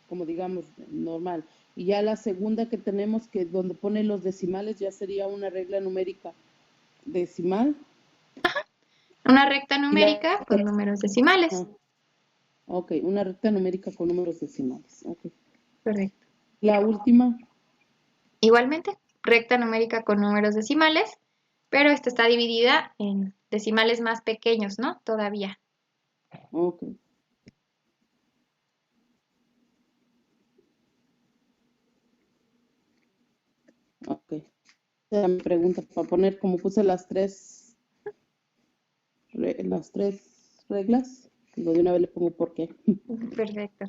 como digamos, normal. Y ya la segunda que tenemos, que donde pone los decimales, ya sería una regla numérica decimal. Una recta Y la, numérica con números decimales. ah, ok, una recta numérica con números decimales. Ok. Correcto. La última, Igualmente, recta numérica con números decimales, pero esta está dividida en decimales más pequeños, ¿no? Todavía. ok, ok. Esa me pregunta para poner, como puse las tres reglas, digo, de una vez le pongo por qué. Perfecto.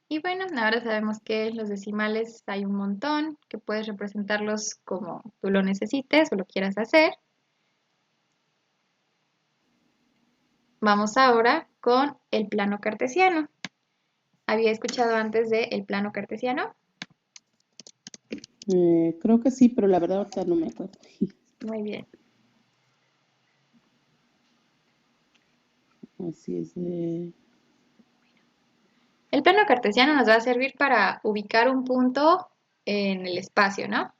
Y bueno, ahora sabemos que los decimales hay un montón, que puedes representarlos como tú lo necesites o lo quieras hacer. Vamos ahora con el plano cartesiano. ¿Había escuchado antes de el plano cartesiano? Creo que sí, pero la verdad ahorita no me acuerdo. Muy bien. Así es. El plano cartesiano nos va a servir para ubicar un punto en el espacio, ¿no?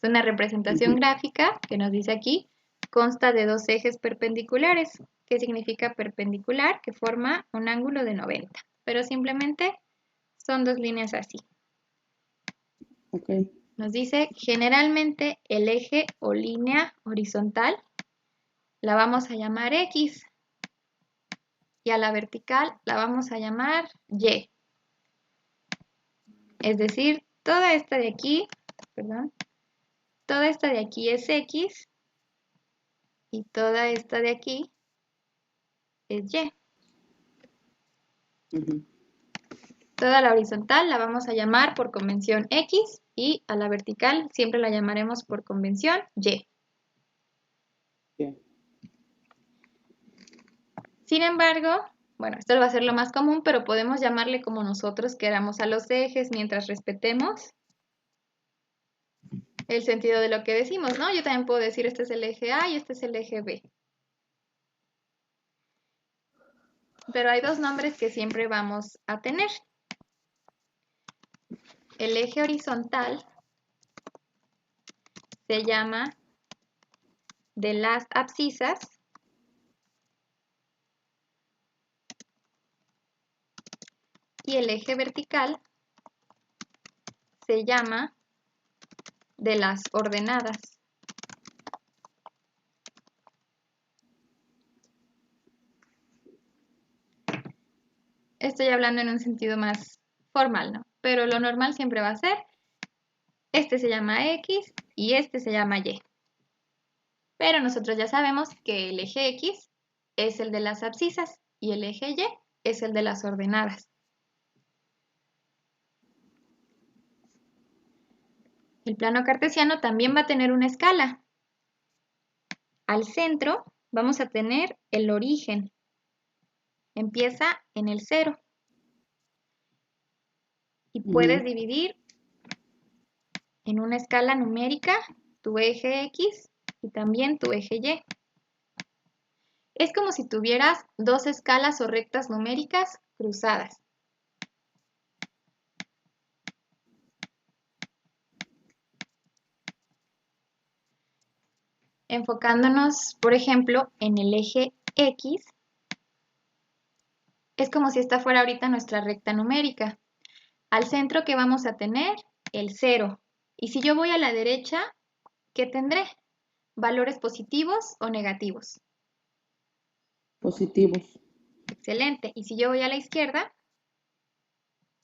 Es una representación gráfica que nos dice aquí, consta de dos ejes perpendiculares. ¿Qué significa perpendicular? Que forma un ángulo de 90, pero simplemente son dos líneas así. Ok, Nos dice, generalmente el eje o línea horizontal la vamos a llamar X y a la vertical la vamos a llamar Y. Es decir, toda esta de aquí, perdón, toda esta de aquí es X y toda esta de aquí es Y. Ujú. Toda la horizontal la vamos a llamar por convención X y a la vertical siempre la llamaremos por convención Y. Ya. Sin embargo, bueno, esto va a ser lo más común, pero podemos llamarle como nosotros queramos a los ejes mientras respetemos el sentido de lo que decimos, ¿no? Yo también puedo decir este es el eje A y este es el eje B. Pero hay dos nombres que siempre vamos a tener. El eje horizontal se llama de las abscisas y el eje vertical se llama de las ordenadas. Estoy hablando en un sentido más formal, ¿no? Pero lo normal siempre va a ser, este se llama X y este se llama Y. Pero nosotros ya sabemos que el eje X es el de las abscisas y el eje Y es el de las ordenadas. El plano cartesiano también va a tener una escala. Al centro vamos a tener el origen. Empieza en el 0. Y puedes dividir en una escala numérica tu eje X y también tu eje Y. Es como si tuvieras dos escalas o rectas numéricas cruzadas. Enfocándonos, por ejemplo, en el eje X, es como si esta fuera ahorita nuestra recta numérica. Al centro, ¿qué vamos a tener? El 0. Y si yo voy a la derecha, ¿qué tendré? ¿Valores positivos o negativos? Positivos. Excelente. Y si yo voy a la izquierda,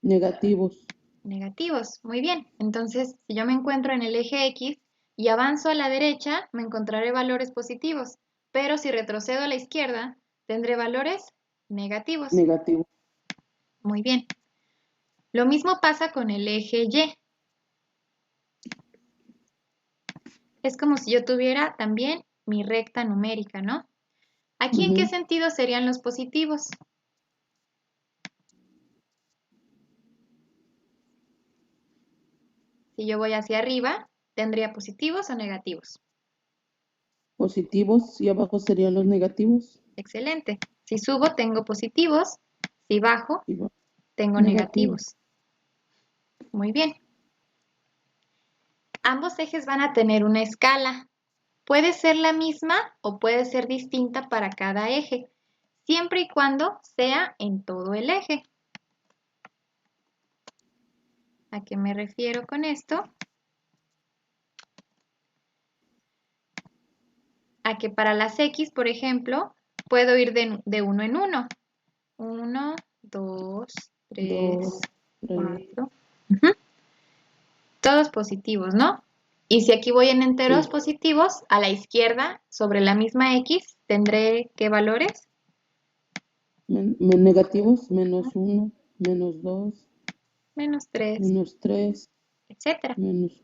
Negativos. negativos. Muy bien. Entonces, si yo me encuentro en el eje X y avanzo a la derecha, me encontraré valores positivos. Pero si retrocedo a la izquierda, tendré valores negativos. Negativos. Muy bien. Lo mismo pasa con el eje Y. Es como si yo tuviera también mi recta numérica, ¿no? ¿Aquí en qué sentido serían los positivos? Si yo voy hacia arriba, ¿tendría positivos o negativos? Positivos y abajo serían los negativos. Excelente. Si subo, tengo positivos. Si bajo, Y tengo negativos. negativos. Muy bien. Ambos ejes van a tener una escala. Puede ser la misma o puede ser distinta para cada eje, siempre y cuando sea en todo el eje. ¿A qué me refiero con esto? A que para las X, por ejemplo, puedo ir de uno en uno. 1, 2, 3, 2, 3. 4. Todos positivos, ¿no? Y si aquí voy en enteros Sí. positivos, a la izquierda, sobre la misma X, tendré ¿qué valores? Negativos, menos 1, menos 2, Menos 3, menos 3, etc. menos...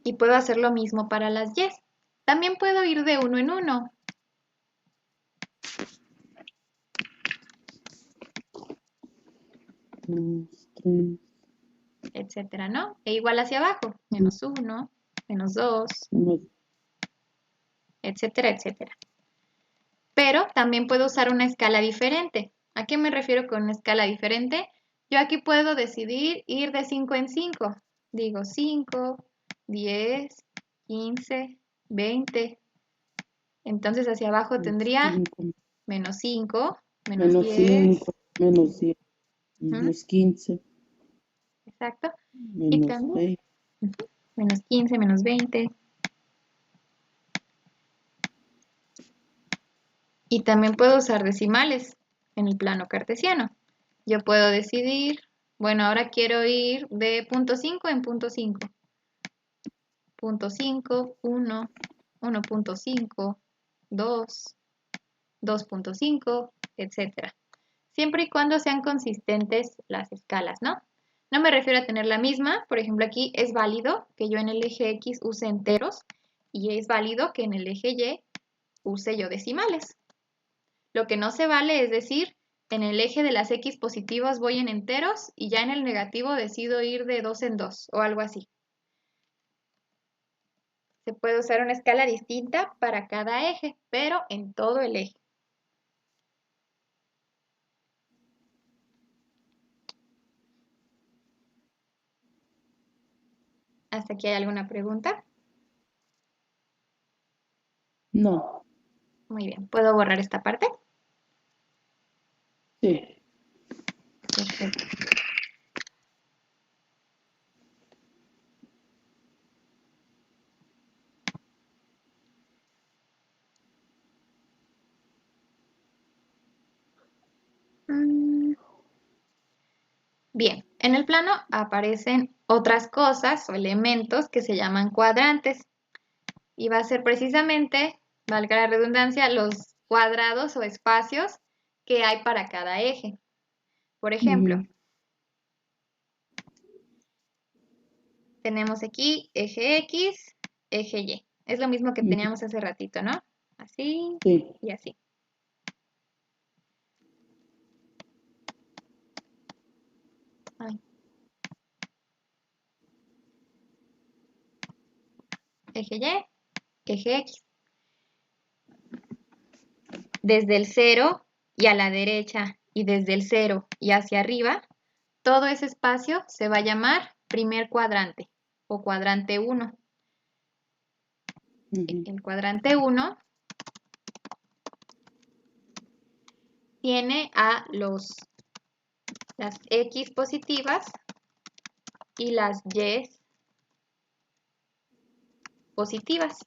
Y puedo hacer lo mismo para las Y. También puedo ir de uno en uno. Menos 3, Etcétera, ¿no? E igual hacia abajo, menos 1, menos 2, menos... etcétera, etcétera. Pero también puedo usar una escala diferente. ¿A qué me refiero con una escala diferente? Yo aquí puedo decidir ir de 5 en 5. Digo 5, 10, 15, 20. Entonces hacia abajo tendría 5, menos 5, menos menos 10. 5, menos 10, Ujú, menos 15, exacto. Y menos también 20. menos 15, menos 20. Y también puedo usar decimales en el plano cartesiano. Yo puedo decidir, bueno, ahora quiero ir de punto 5 en punto 5. Punto 5, 1, 1.5, 2, 2.5, etcétera. Siempre y cuando sean consistentes las escalas, ¿no? No me refiero a tener la misma, por ejemplo, aquí es válido que yo en el eje X use enteros y es válido que en el eje Y use yo decimales. Lo que no se vale es decir, en el eje de las X positivos voy en enteros y ya en el negativo decido ir de 2 en 2 o algo así. Se puede usar una escala distinta para cada eje, pero en todo el eje. ¿Hasta aquí hay alguna pregunta? No. Muy bien, ¿puedo borrar esta parte? Sí. Perfecto. Bien, en el plano aparecen otras cosas o elementos que se llaman cuadrantes y va a ser precisamente, valga la redundancia, los cuadrados o espacios que hay para cada eje. Por ejemplo, tenemos aquí eje X, eje Y. Es lo mismo que teníamos hace ratito, ¿no? Así Sí. y así. Ay. Eje Y, eje X. Desde el 0 y a la derecha y desde el 0 y hacia arriba, todo ese espacio se va a llamar primer cuadrante o cuadrante 1. El cuadrante 1 tiene a las X positivas y las Y positivas.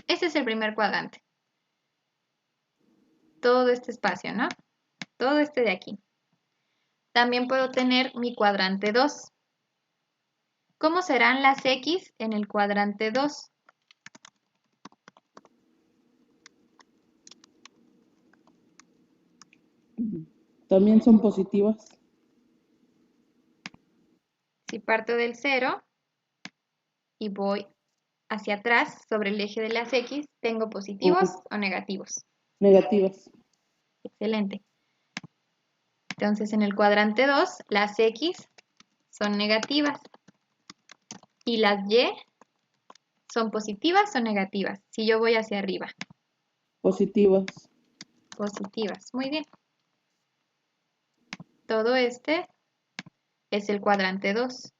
Ese es el primer cuadrante. Todo este espacio, ¿no? Todo este de aquí. También puedo tener mi cuadrante 2. ¿Cómo serán las X en el cuadrante 2? También son positivas. Si parto del 0 y voy hacia atrás sobre el eje de las X, ¿tengo positivos o negativos? Negativas. Excelente. Entonces, en el cuadrante 2, las X son negativas y las Y son positivas o negativas. Si yo voy hacia arriba. Positivas. Positivas. Muy bien. Todo este es el cuadrante 2.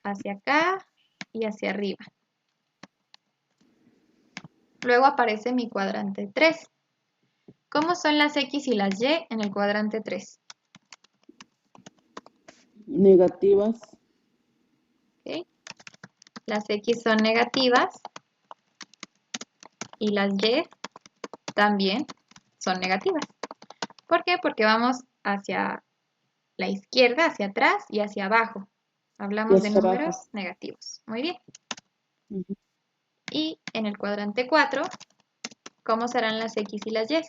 Hacia acá y hacia arriba. Luego aparece mi cuadrante 3. ¿Cómo son las X y las Y en el cuadrante 3? Negativas. ¿Okay? Las X son negativas y las Y también son negativas. ¿Por qué? Porque vamos hacia la izquierda, hacia atrás y hacia abajo. Hablamos de números negativos. Muy bien. Y en el cuadrante 4, ¿cómo serán las X y las Y?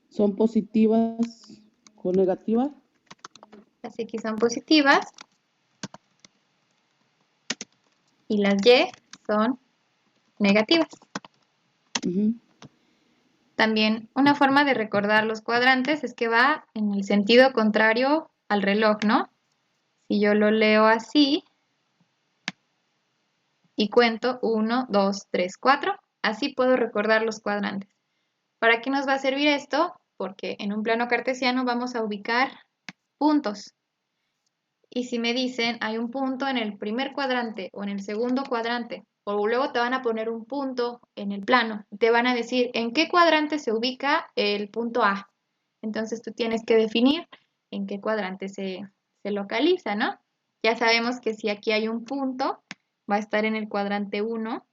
Son positivas con negativas. Las X son positivas y las Y son negativas. También una forma de recordar los cuadrantes es que va en el sentido contrario al reloj, ¿no? Si yo lo leo así y cuento 1, 2, 3, 4, así puedo recordar los cuadrantes. ¿Para qué nos va a servir esto? Porque en un plano cartesiano vamos a ubicar puntos. Y si me dicen hay un punto en el primer cuadrante o en el segundo cuadrante, o luego te van a poner un punto en el plano, te van a decir en qué cuadrante se ubica el punto A. Entonces tú tienes que definir en qué cuadrante se localiza, ¿no? Ya sabemos que si aquí hay un punto, va a estar en el cuadrante 1,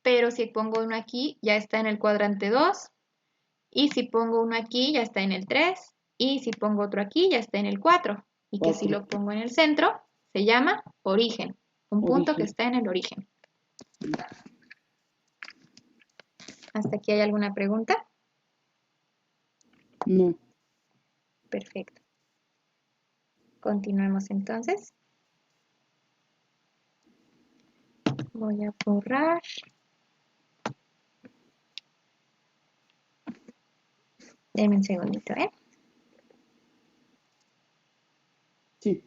pero si pongo uno aquí, ya está en el cuadrante 2, y si pongo uno aquí, ya está en el 3, Y si pongo otro aquí, ya está en el 4. Y que si 4. lo pongo en el centro, se llama origen. Un punto que Origen. está en el origen. ¿Hasta aquí hay alguna pregunta? No. Perfecto. Continuemos entonces. Voy a borrar. Denme un segundito, ¿eh? Sí.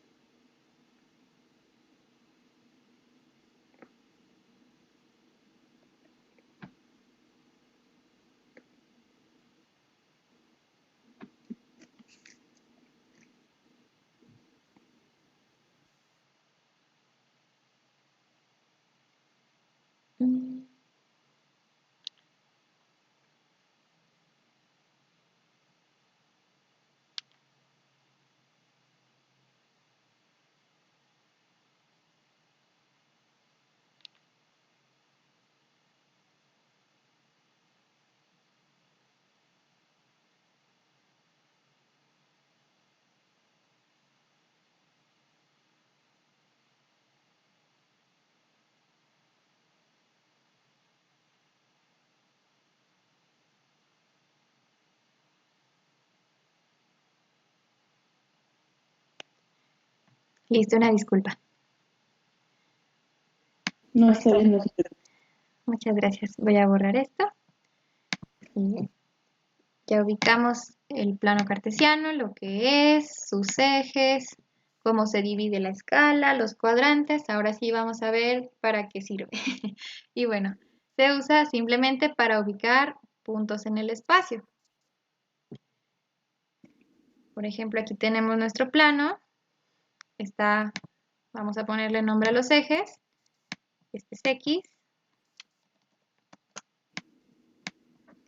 Mm. Listo, una disculpa. No, está bien. No se preocupe. Muchas gracias. Voy a borrar esto. Y ya ubicamos el plano cartesiano, lo que es, sus ejes, cómo se divide la escala, los cuadrantes. Ahora sí vamos a ver para qué sirve. Y bueno, se usa simplemente para ubicar puntos en el espacio. Por ejemplo, aquí tenemos nuestro plano. Vamos a ponerle nombre a los ejes. Este es X.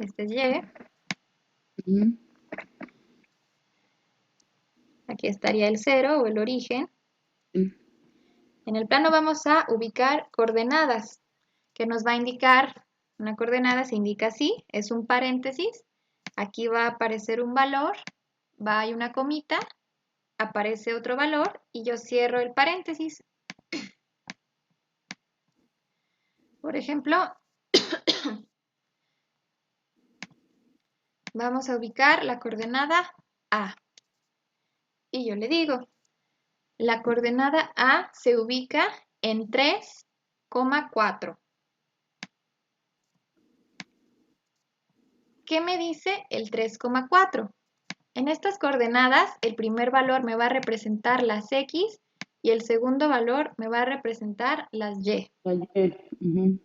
Este es Y. Ujú. Aquí estaría el 0 o el origen. Mm. En el plano vamos a ubicar coordenadas, que nos va a indicar, una coordenada se indica así, es un paréntesis, aquí va a aparecer un valor, hay una comita, aparece otro valor y yo cierro el paréntesis. Por ejemplo, vamos a ubicar la coordenada A. Y yo le digo, la coordenada A se ubica en 3,4. ¿Qué me dice el 3,4? En estas coordenadas, el primer valor me va a representar las X y el segundo valor me va a representar las Y. Ayer. Ujú.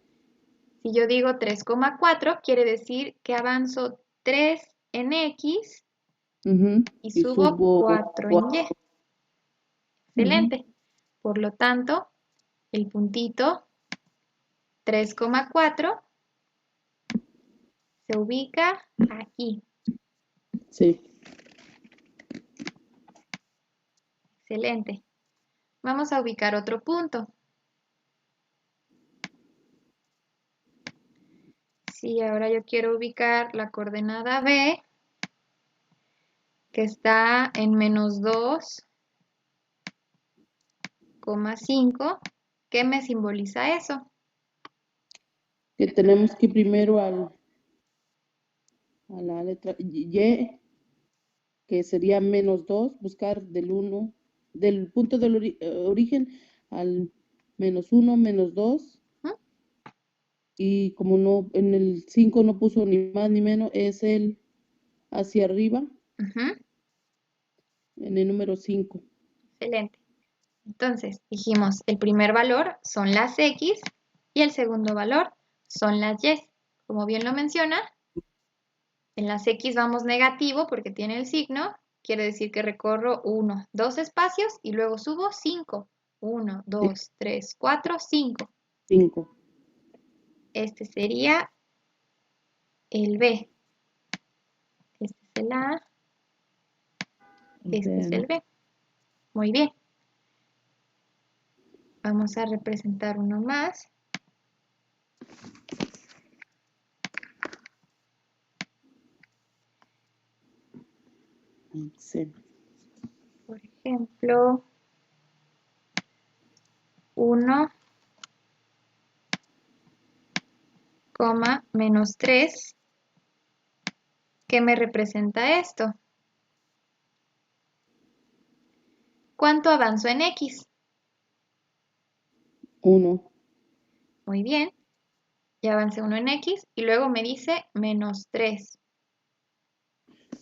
Si yo digo 3,4, quiere decir que avanzo 3 en X Ujú. y Y subo subo 4 en Y. 4. Ujú. Excelente. Por lo tanto, el puntito 3,4 se ubica aquí. Sí. Excelente. Vamos a ubicar otro punto. Si ahora yo quiero ubicar la coordenada B, que está en menos 2,5, ¿qué me simboliza eso? Que tenemos que ir primero a la letra Y, que sería -2, buscar del punto del origen al -1, -2, ¿Mm? y como no, en el 5 no puso ni más ni menos, es el hacia arriba, Ujú, en el número 5. excelente. Entonces, dijimos, el primer valor son las X y el segundo valor son las Y. Como bien lo menciona, en las X vamos negativo porque tiene el signo, quiere decir que recorro 1, 2 espacios y luego subo 5. 1, 2, 3, 4, 5. 5. Este sería el B. Este es el A, este es el B. Muy bien. Vamos a representar uno más. Sí. Por ejemplo, 1, menos 3. ¿Qué me representa esto? ¿Cuánto avanzo en X? 1. Muy bien, ya avancé 1 en X y luego me dice menos 3.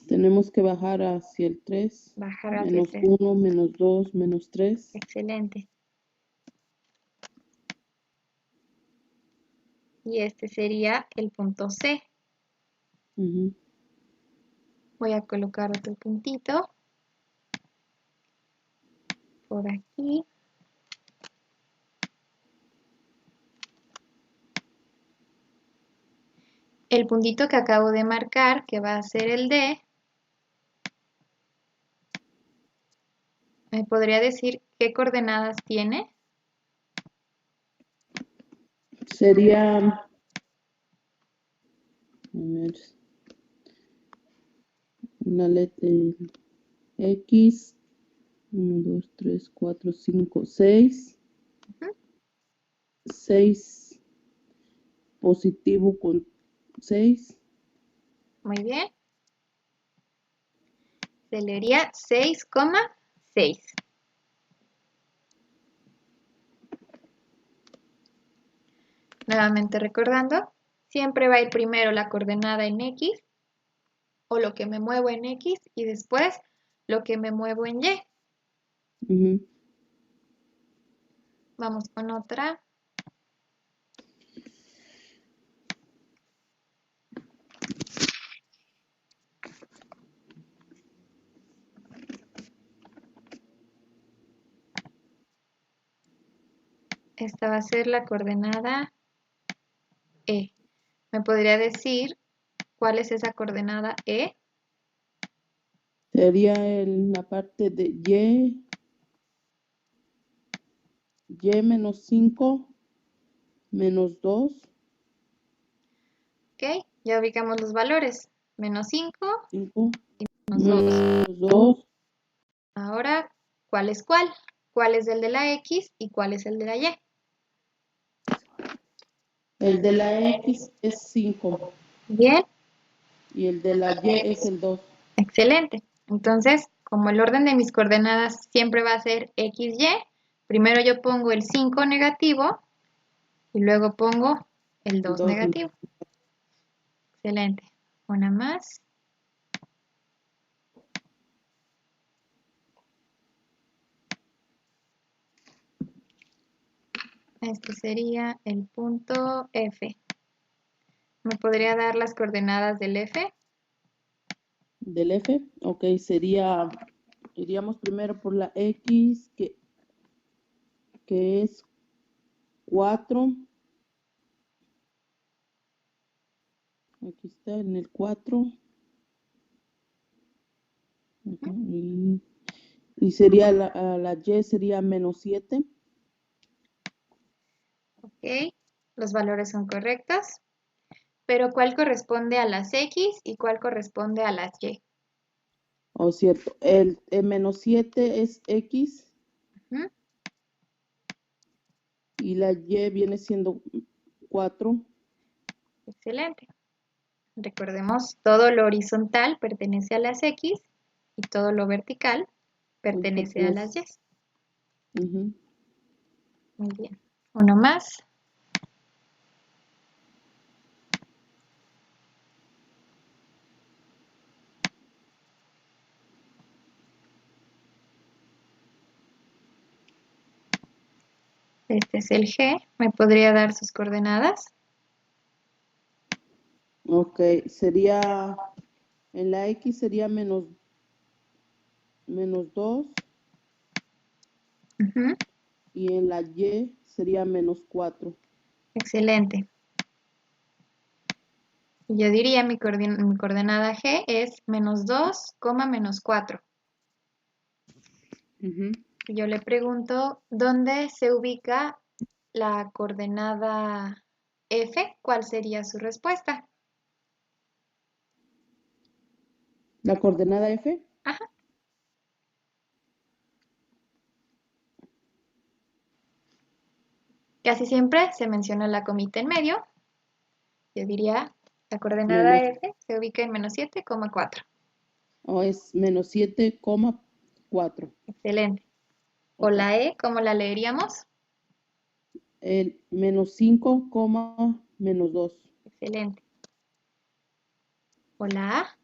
Tenemos que bajar hacia el 3. Bajar hacia el Menos 3. 1, menos 2, menos 3. Excelente. Y este sería el punto C. Ujú. Voy a colocar otro puntito por aquí. El puntito que acabo de marcar, que va a ser el D, ¿me podría decir qué coordenadas tiene? Sería, a ver, la letra X, 1, 2, 3, 4, 5, 6. Ujú. 6 positivo con 6. Muy bien. Se leería 6,6. Nuevamente recordando, siempre va a ir primero la coordenada en X o lo que me muevo en X y después lo que me muevo en Y. Ujú. Vamos con otra. Esta va a ser la coordenada E. ¿Me podría decir cuál es esa coordenada E? Sería la parte de Y menos 5, menos 2, Ok, ya ubicamos los valores. Menos 5, 5, menos 2. menos 2. Ahora, ¿cuál es cuál? ¿Cuál es el de la X y cuál es el de la Y? El de la X es 5 Bien, y el de la Y es el 2. excelente. Entonces, como el orden de mis coordenadas siempre va a ser X, Y, primero yo pongo el 5 negativo y luego pongo el 2 2. negativo. Excelente. Una más. Este sería el punto F. ¿Me podría dar las coordenadas del F? Del F, ok, iríamos primero por la X, que es 4. Aquí está en el 4. Y sería la Y sería menos 7. Ok, los valores son correctos. Pero ¿cuál corresponde a las X y cuál corresponde a las Y? Oh, cierto. El menos 7 es X Ujú. y la Y viene siendo 4. Excelente. Recordemos, todo lo horizontal pertenece a las X y todo lo vertical pertenece a las Y. Ujú. Muy bien. Uno más. Este es el G. ¿Me podría dar sus coordenadas? Ok, sería, en la X sería menos 2 Ujú. y en la Y sería menos 4. Excelente. Y yo diría mi coordenada G es menos 2, menos 4. Ujú. Y yo le pregunto, ¿dónde se ubica la coordenada F? ¿Cuál sería su respuesta? La coordenada F, Ajá. Casi siempre se menciona la comita en medio. Yo diría, la coordenada Menos, F se ubica en -7,4. o es menos 7,4. Excelente. O Ok. la E, ¿cómo la leeríamos? El menos 5, menos 2. Excelente. O la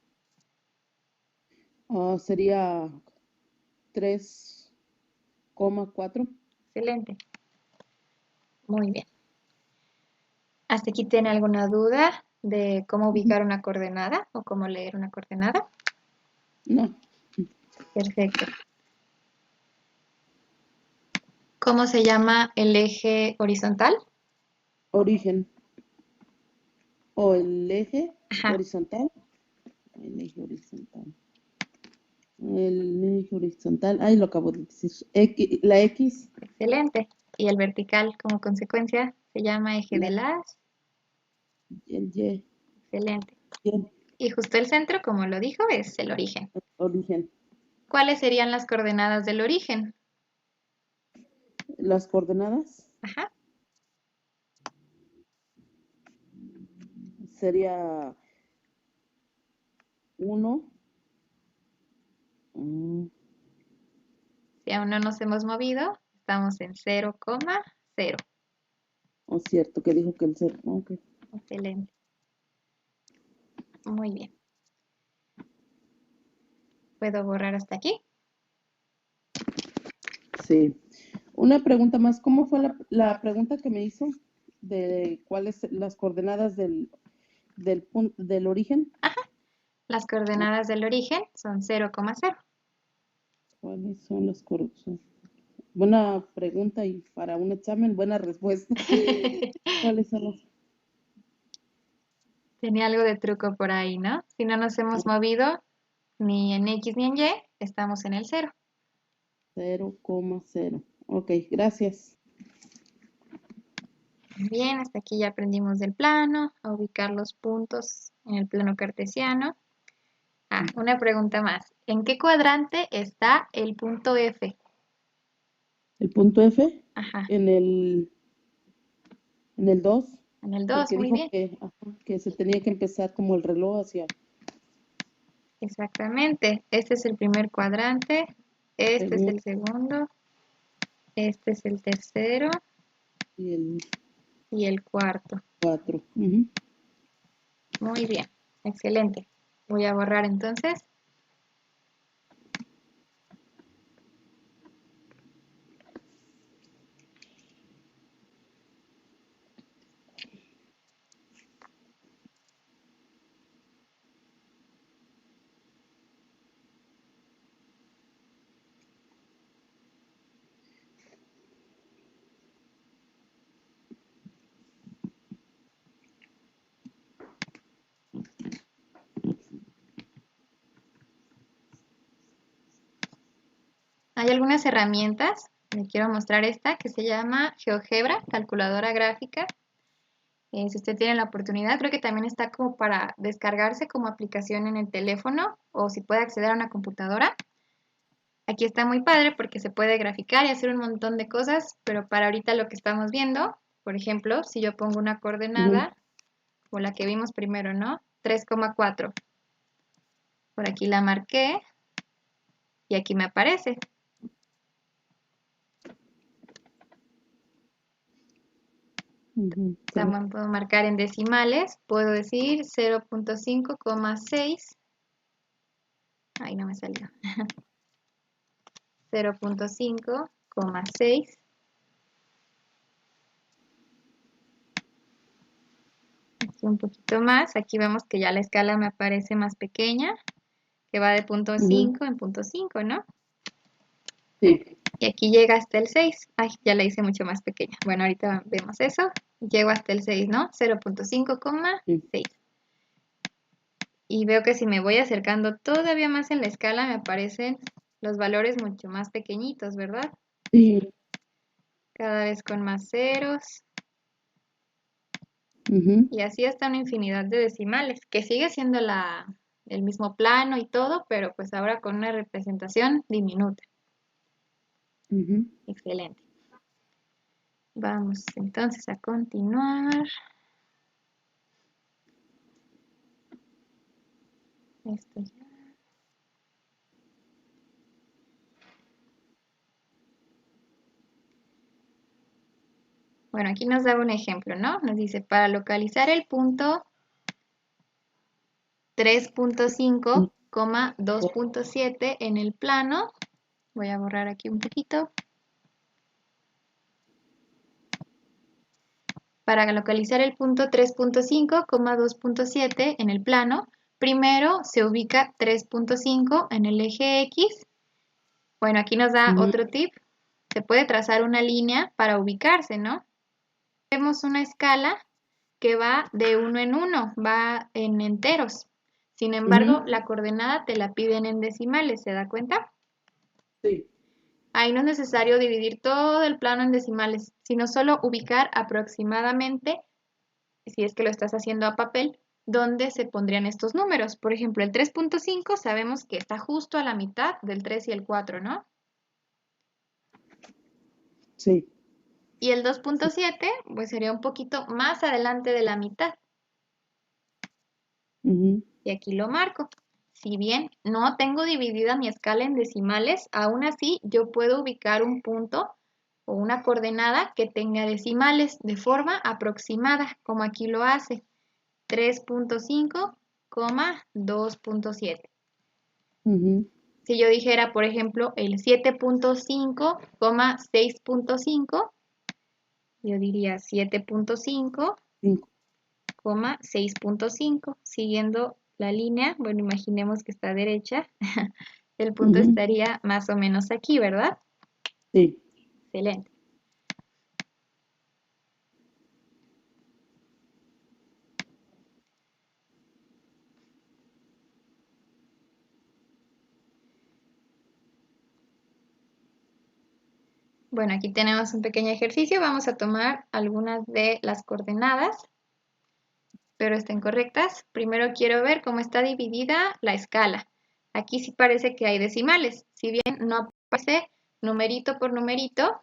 A, Sería 3,4. excelente. Muy bien. ¿Hasta aquí tiene alguna duda de cómo ubicar una coordenada o cómo leer una coordenada? No, Perfecto. ¿Cómo se llama el eje horizontal? origen. O el eje Ajá, horizontal. El eje horizontal. El eje horizontal. Ay, lo acabo de decir. La X. excelente. Y el vertical, como consecuencia, se llama eje de La, las. el Y. Excelente. Y Y justo el centro, como lo dijo, es el origen. origen. ¿Cuáles serían las coordenadas del origen? Las coordenadas Ajá, sería 1. si aún no nos hemos movido, estamos en 0,0. Oh, cierto, que dijo que el 0. Ok. Excelente. Muy bien. ¿Puedo borrar hasta aquí? Sí. Una pregunta más. ¿Cómo fue la pregunta que me hizo de cuáles las coordenadas del origen? Las coordenadas del origen son 0,0. ¿Cuáles son las coordenadas? Buena pregunta y para un examen, buena respuesta. ¿Cuáles son las? Tenía algo de truco por ahí, ¿no? Si no nos hemos movido ni en X ni en Y, estamos en el 0. 0,0. Ok, gracias. Bien, hasta aquí ya aprendimos del plano, a ubicar los puntos en el plano cartesiano. Una pregunta más. ¿En qué cuadrante está el punto F? El punto F Ajá, en el 2, en el 2, porque muy dijo bien. que se tenía que empezar como el reloj hacia Exactamente. Este es el primer cuadrante, este es segundo el segundo, este es el tercero y el y el cuarto. 4. Muy bien, excelente. Voy a borrar entonces. Hay algunas herramientas. Le quiero mostrar esta que se llama GeoGebra, calculadora gráfica. Si usted tiene la oportunidad, creo que también está como para descargarse como aplicación en el teléfono o si puede acceder a una computadora. Aquí está muy padre porque se puede graficar y hacer un montón de cosas, pero para ahorita lo que estamos viendo, por ejemplo, si yo pongo una coordenada, o la que vimos primero, ¿no? 3,4. Por aquí la marqué y aquí me aparece. Sí. También puedo marcar en decimales, puedo decir 0,5,6. Ahí no me salió. 0,5,6. Aquí un poquito más. Aquí vemos que ya la escala me aparece más pequeña, que va de punto Ujú, 5 en punto 5, ¿no? sí. Y aquí llega hasta el 6. Ay, ya la hice mucho más pequeña. Bueno, ahorita vemos eso. Llego hasta el 6, ¿no? Sí. 0,5,6. Y veo que si me voy acercando todavía más en la escala, me aparecen los valores mucho más pequeñitos, ¿verdad? Sí. Cada vez con más ceros. Ujú, Y así hasta una infinidad de decimales, que sigue siendo el mismo plano y todo, pero pues ahora con una representación diminuta. ujú. Excelente. Vamos entonces a continuar. Esto ya. Bueno, aquí nos da un ejemplo, ¿no? Nos dice, para localizar el punto 3.5, 2.7 en el plano, voy a borrar aquí un poquito. Para localizar el punto 3.5, 2.7 en el plano, primero se ubica 3.5 en el eje X. Bueno, aquí nos da otro tip. Se puede trazar una línea para ubicarse, ¿no? Vemos una escala que va de 1 en 1, va en enteros. Sin embargo, la coordenada te la piden en decimales, ¿se da cuenta? Sí. Ahí no es necesario dividir todo el plano en decimales, sino solo ubicar aproximadamente, si es que lo estás haciendo a papel, dónde se pondrían estos números. Por ejemplo, el 3.5 sabemos que está justo a la mitad del 3 y el 4, ¿no? Sí. Y el 2.7, pues sería un poquito más adelante de la mitad. Y aquí lo marco. Si bien no tengo dividida mi escala en decimales, aún así yo puedo ubicar un punto o una coordenada que tenga decimales de forma aproximada, como aquí lo hace. 3.5, 2.7. Si yo dijera, por ejemplo, el 7.5, 6.5, yo diría 7.5, 6.5, siguiendo la línea, bueno, imaginemos que está derecha, el punto estaría más o menos aquí, ¿verdad? Sí. Excelente. Bueno, aquí tenemos un pequeño ejercicio. Vamos a tomar algunas de las coordenadas. Espero estén correctas. Primero quiero ver cómo está dividida la escala. Aquí sí parece que hay decimales. Si bien no aparece numerito por numerito,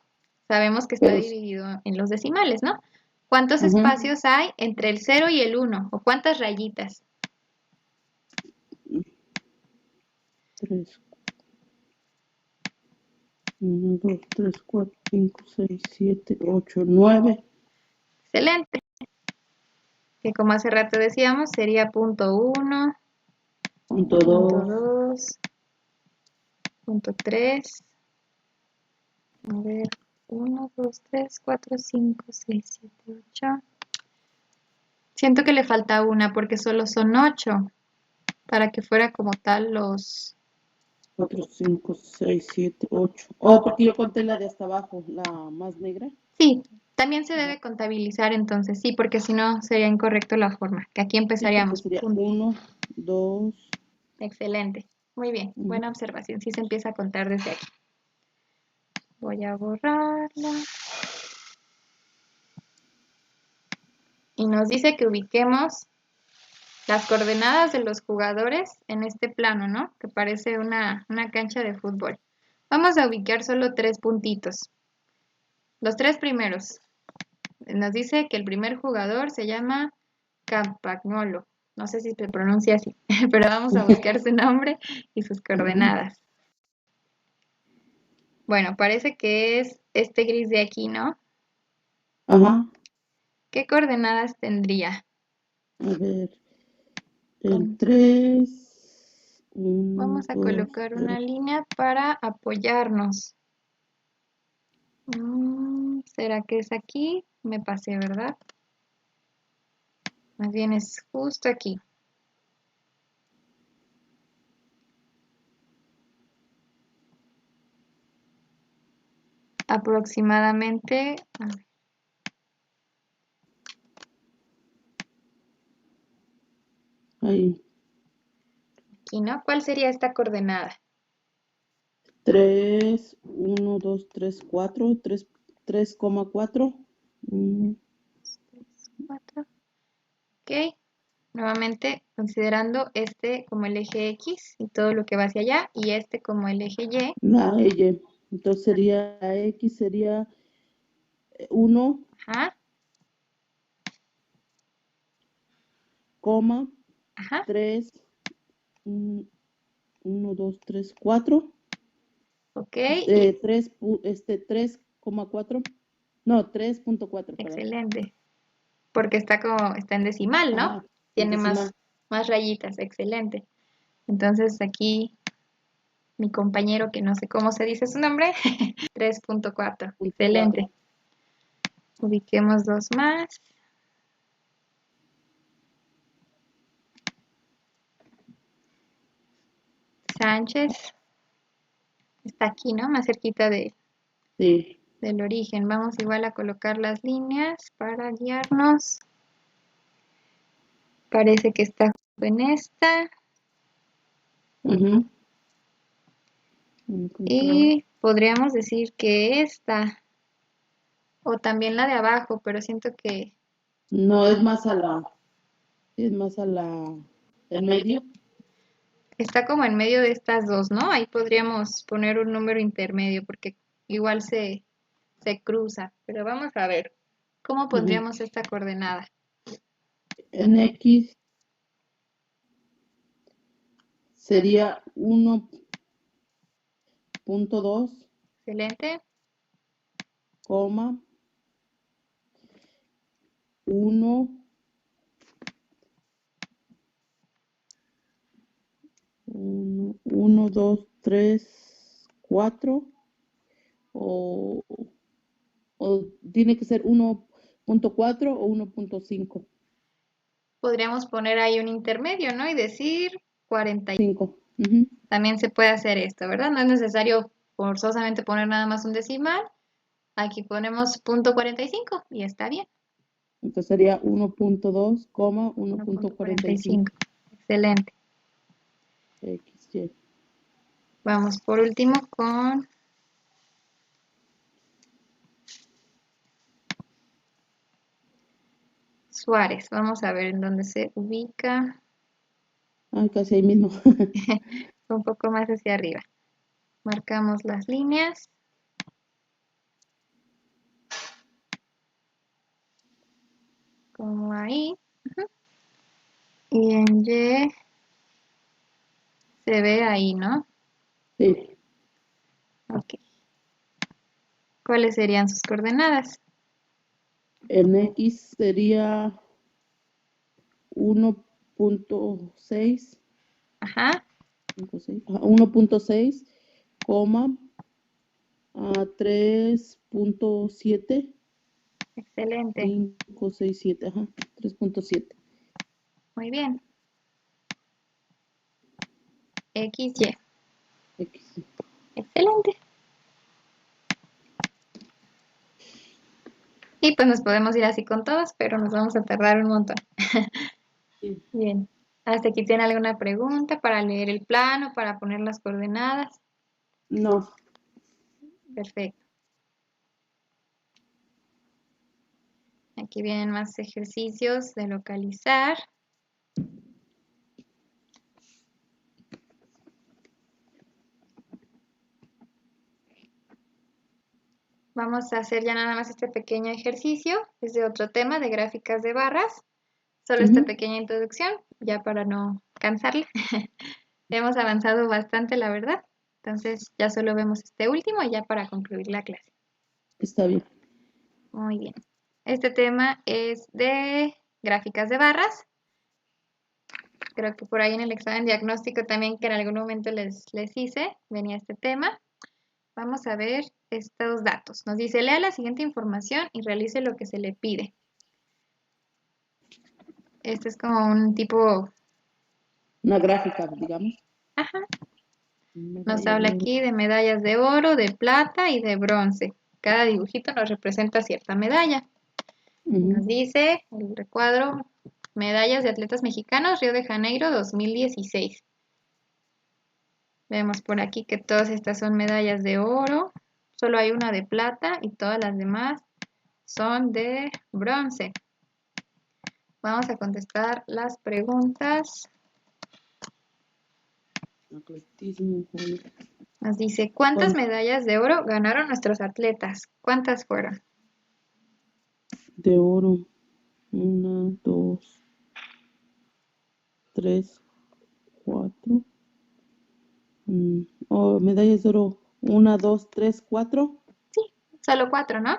sabemos que está dividido en los decimales, ¿no? ¿Cuántos espacios hay entre el 0 y el 1? ¿O cuántas rayitas? 3, 1, 2, 3, 4, 5, 6, 7, 8, 9. Excelente. Que como hace rato decíamos, sería punto 1, Punto punto 2. 2, punto 3. A ver, 1, 2, 3, 4, 5, 6, 7, 8. Siento que le falta una porque solo son 8 para que fuera como tal los... 4, 5, 6, 7, 8. Oh, porque yo conté la de hasta abajo, la más negra. Sí, también se debe contabilizar entonces, sí, porque si no sería incorrecto la forma, que aquí Sí, empezaríamos. sería 1, 2. Excelente, muy bien, buena observación, sí se empieza a contar desde aquí. Voy a borrarla. Y nos dice que ubiquemos las coordenadas de los jugadores en este plano, ¿no? Que parece una cancha de fútbol. Vamos a ubicar solo 3 puntitos. Los 3 primeros. Nos dice que el primer jugador se llama Campagnolo. No sé si se pronuncia así, pero vamos a buscar su nombre y sus coordenadas. Bueno, parece que es este gris de aquí, ¿no? Ajá. ¿Qué coordenadas tendría? A ver. El 3. 1, Vamos a 2, colocar 3. una línea para apoyarnos. ¿Será que es aquí? Me pasé, ¿verdad? Más bien es justo aquí. Aproximadamente, a ver, Ahí. aquí, ¿no? ¿Cuál sería esta coordenada? 3, 1, 2, 3, 4. 3,4. 4. Ok. Nuevamente considerando este como el eje X y todo lo que va hacia allá y este como el eje Y. La Y. Entonces sería la X, sería 1, Ajá, 3, 1, 2, 3, 4, ok, y 3,4, no, 3,4, perdón. excelente. Porque está en decimal, ¿no? Ajá, en Tiene decimal. más rayitas, excelente. Entonces aquí mi compañero, que no sé cómo se dice su nombre, 3.4, Punto 4. excelente. Ubiquemos dos más. Sánchez, está aquí, ¿no? Más cerquita Sí. del origen. Vamos igual a colocar las líneas para guiarnos. Parece que está en esta. Y podríamos decir que esta, o también la de abajo, pero siento que No, es más a la, en medio. está como en medio de estas dos, ¿no? Ahí podríamos poner un número intermedio porque igual se cruza. Pero vamos a ver, ¿cómo Ujú. pondríamos esta coordenada? En X sería 1,2, Excelente. coma, 1, 1, 2, 3, 4, o, o tiene que ser 1,4 o 1,5. Podríamos poner ahí un intermedio, ¿no? Y decir 40. 5. Ujú. También se puede hacer esto, ¿verdad? No es necesario forzosamente poner nada más un decimal. Aquí ponemos punto 45 y está bien. Entonces sería 1,2, 1,45. 1.45. Excelente. X, Y. Vamos por último con Suárez. Vamos a ver en dónde se ubica. Ah, casi ahí mismo. Un poco más hacia arriba. Marcamos las líneas. Como ahí. Y en Y se ve ahí, ¿no? Sí. Ok. ¿Cuáles serían sus coordenadas? En X sería 1,6, Ajá. 1,6, coma, 3,7, Excelente. 5, 6, 7, ajá, 3,7. Muy bien. X, Y. X. Excelente. Y pues nos podemos ir así con todos, pero nos vamos a tardar un montón. Sí. Bien. ¿Hasta aquí tiene alguna pregunta para leer el plano, para poner las coordenadas? No, Perfecto. Aquí vienen más ejercicios de localizar. Vamos a hacer ya nada más este pequeño ejercicio. Es de otro tema, de gráficas de barras. Solo esta ujú, pequeña introducción, ya para no cansarle. Hemos avanzado bastante, la verdad. Entonces ya solo vemos este último ya para concluir la clase. está bien. Muy bien. Este tema es de gráficas de barras. Creo que por ahí en el examen diagnóstico también que en algún momento les hice, venía este tema. Vamos a ver estos datos. Nos dice, lea la siguiente información y realice lo que se le pide. Este es como un tipo, Una gráfica, digamos. ajá, nos Medalla habla de oro. aquí de medallas de oro, de plata y de bronce. Cada dibujito nos representa cierta medalla. Y Ujú. nos dice el recuadro, medallas de atletas mexicanos, Río de Janeiro 2016. Vemos por aquí que todas estas son medallas de oro, solo hay una de plata y todas las demás son de bronce. Vamos a contestar las preguntas. Atletismo, Nos dice, ¿cuántas ¿cuánto? medallas de oro ganaron nuestros atletas? ¿Cuántas fueron? De oro. 1, 2, 3, 4. Medallas de oro. 1, 2, 3, 4. Sí, solo 4, ¿no?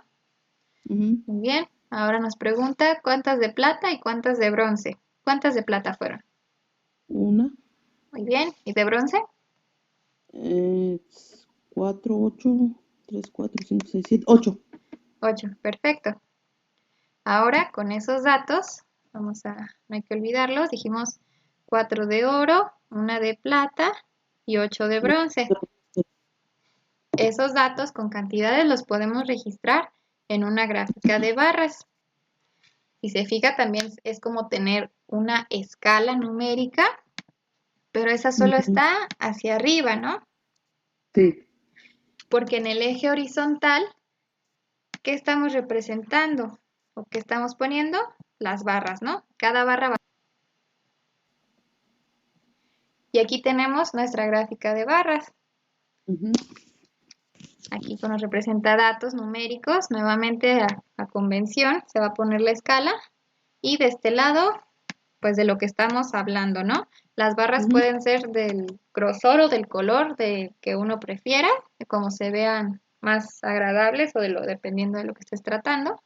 Ujú. Muy bien. Ahora nos pregunta cuántas de plata y cuántas de bronce. ¿Cuántas de plata fueron? 1, Muy bien. ¿Y de bronce? 4, 8, 3, 4, 5, 6, 7, 8. 8. Perfecto. Ahora, con esos datos, no hay que olvidarlos, dijimos 4 de oro, 1 de plata y 8 de bronce. Esos datos con cantidades los podemos registrar en una gráfica de barras. Si se fija, también es como tener una escala numérica, pero esa solo está hacia arriba, ¿no? Sí. Porque en el eje horizontal, ¿qué estamos representando? ¿O qué estamos poniendo? Las barras, ¿no? Cada barra va. Y aquí tenemos nuestra gráfica de barras. Ujú. Aquí nos representa datos numéricos. Nuevamente a convención se va a poner la escala. Y de este lado, pues de lo que estamos hablando, ¿no? Las barras Ujú. pueden ser del grosor o del color de que uno prefiera, de cómo se vean más agradables o dependiendo de lo que estés tratando.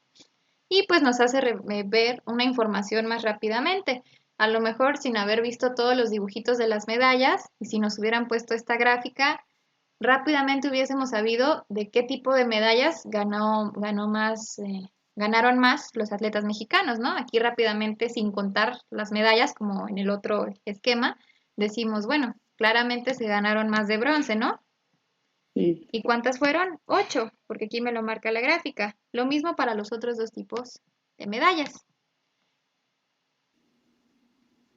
Y pues nos hace ver una información más rápidamente. A lo mejor sin haber visto todos los dibujitos de las medallas y si nos hubieran puesto esta gráfica, rápidamente hubiésemos sabido de qué tipo de medallas ganaron más los atletas mexicanos, ¿no? Aquí rápidamente, sin contar las medallas, como en el otro esquema, decimos, bueno, claramente se ganaron más de bronce, ¿no? Sí. ¿Y cuántas fueron? 8, porque aquí me lo marca la gráfica. Lo mismo para los otros dos tipos de medallas.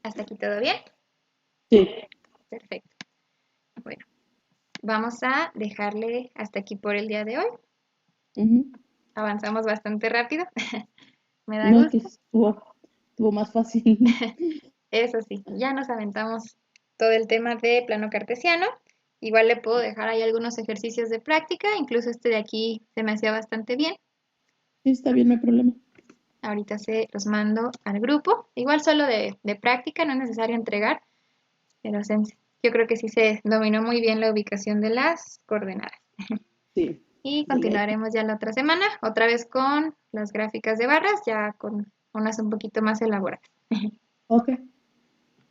¿Hasta aquí todo bien? Sí. Perfecto. Bueno, vamos a dejarle hasta aquí por el día de hoy. Ujú. Avanzamos bastante rápido. Me da No, que gusto. estuvo más fácil. Eso sí, ya nos aventamos todo el tema de plano cartesiano. Igual le puedo dejar ahí algunos ejercicios de práctica, incluso este de aquí se me hacía bastante bien. Sí, está bien, no hay problema. Ahorita se los mando al grupo. Igual solo de práctica, no es necesario entregar, pero yo creo que sí se dominó muy bien la ubicación de las coordenadas. Sí, Y de ley. continuaremos ya la otra semana, otra vez con las gráficas de barras, ya con unas un poquito más elaboradas. Ok.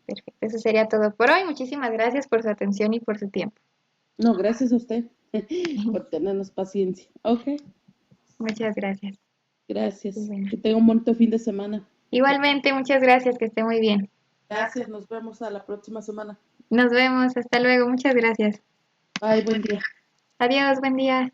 Perfecto, eso sería todo por hoy. Muchísimas gracias por su atención y por su tiempo. No, gracias a usted por tenernos paciencia. Ok, Muchas gracias. Y gracias. bueno, Que tenga un bonito fin de semana. igualmente, muchas gracias, que esté muy bien. Gracias, nos vemos a la próxima semana. Nos vemos, hasta luego, muchas gracias. Bye, buen día. Adiós, buen día.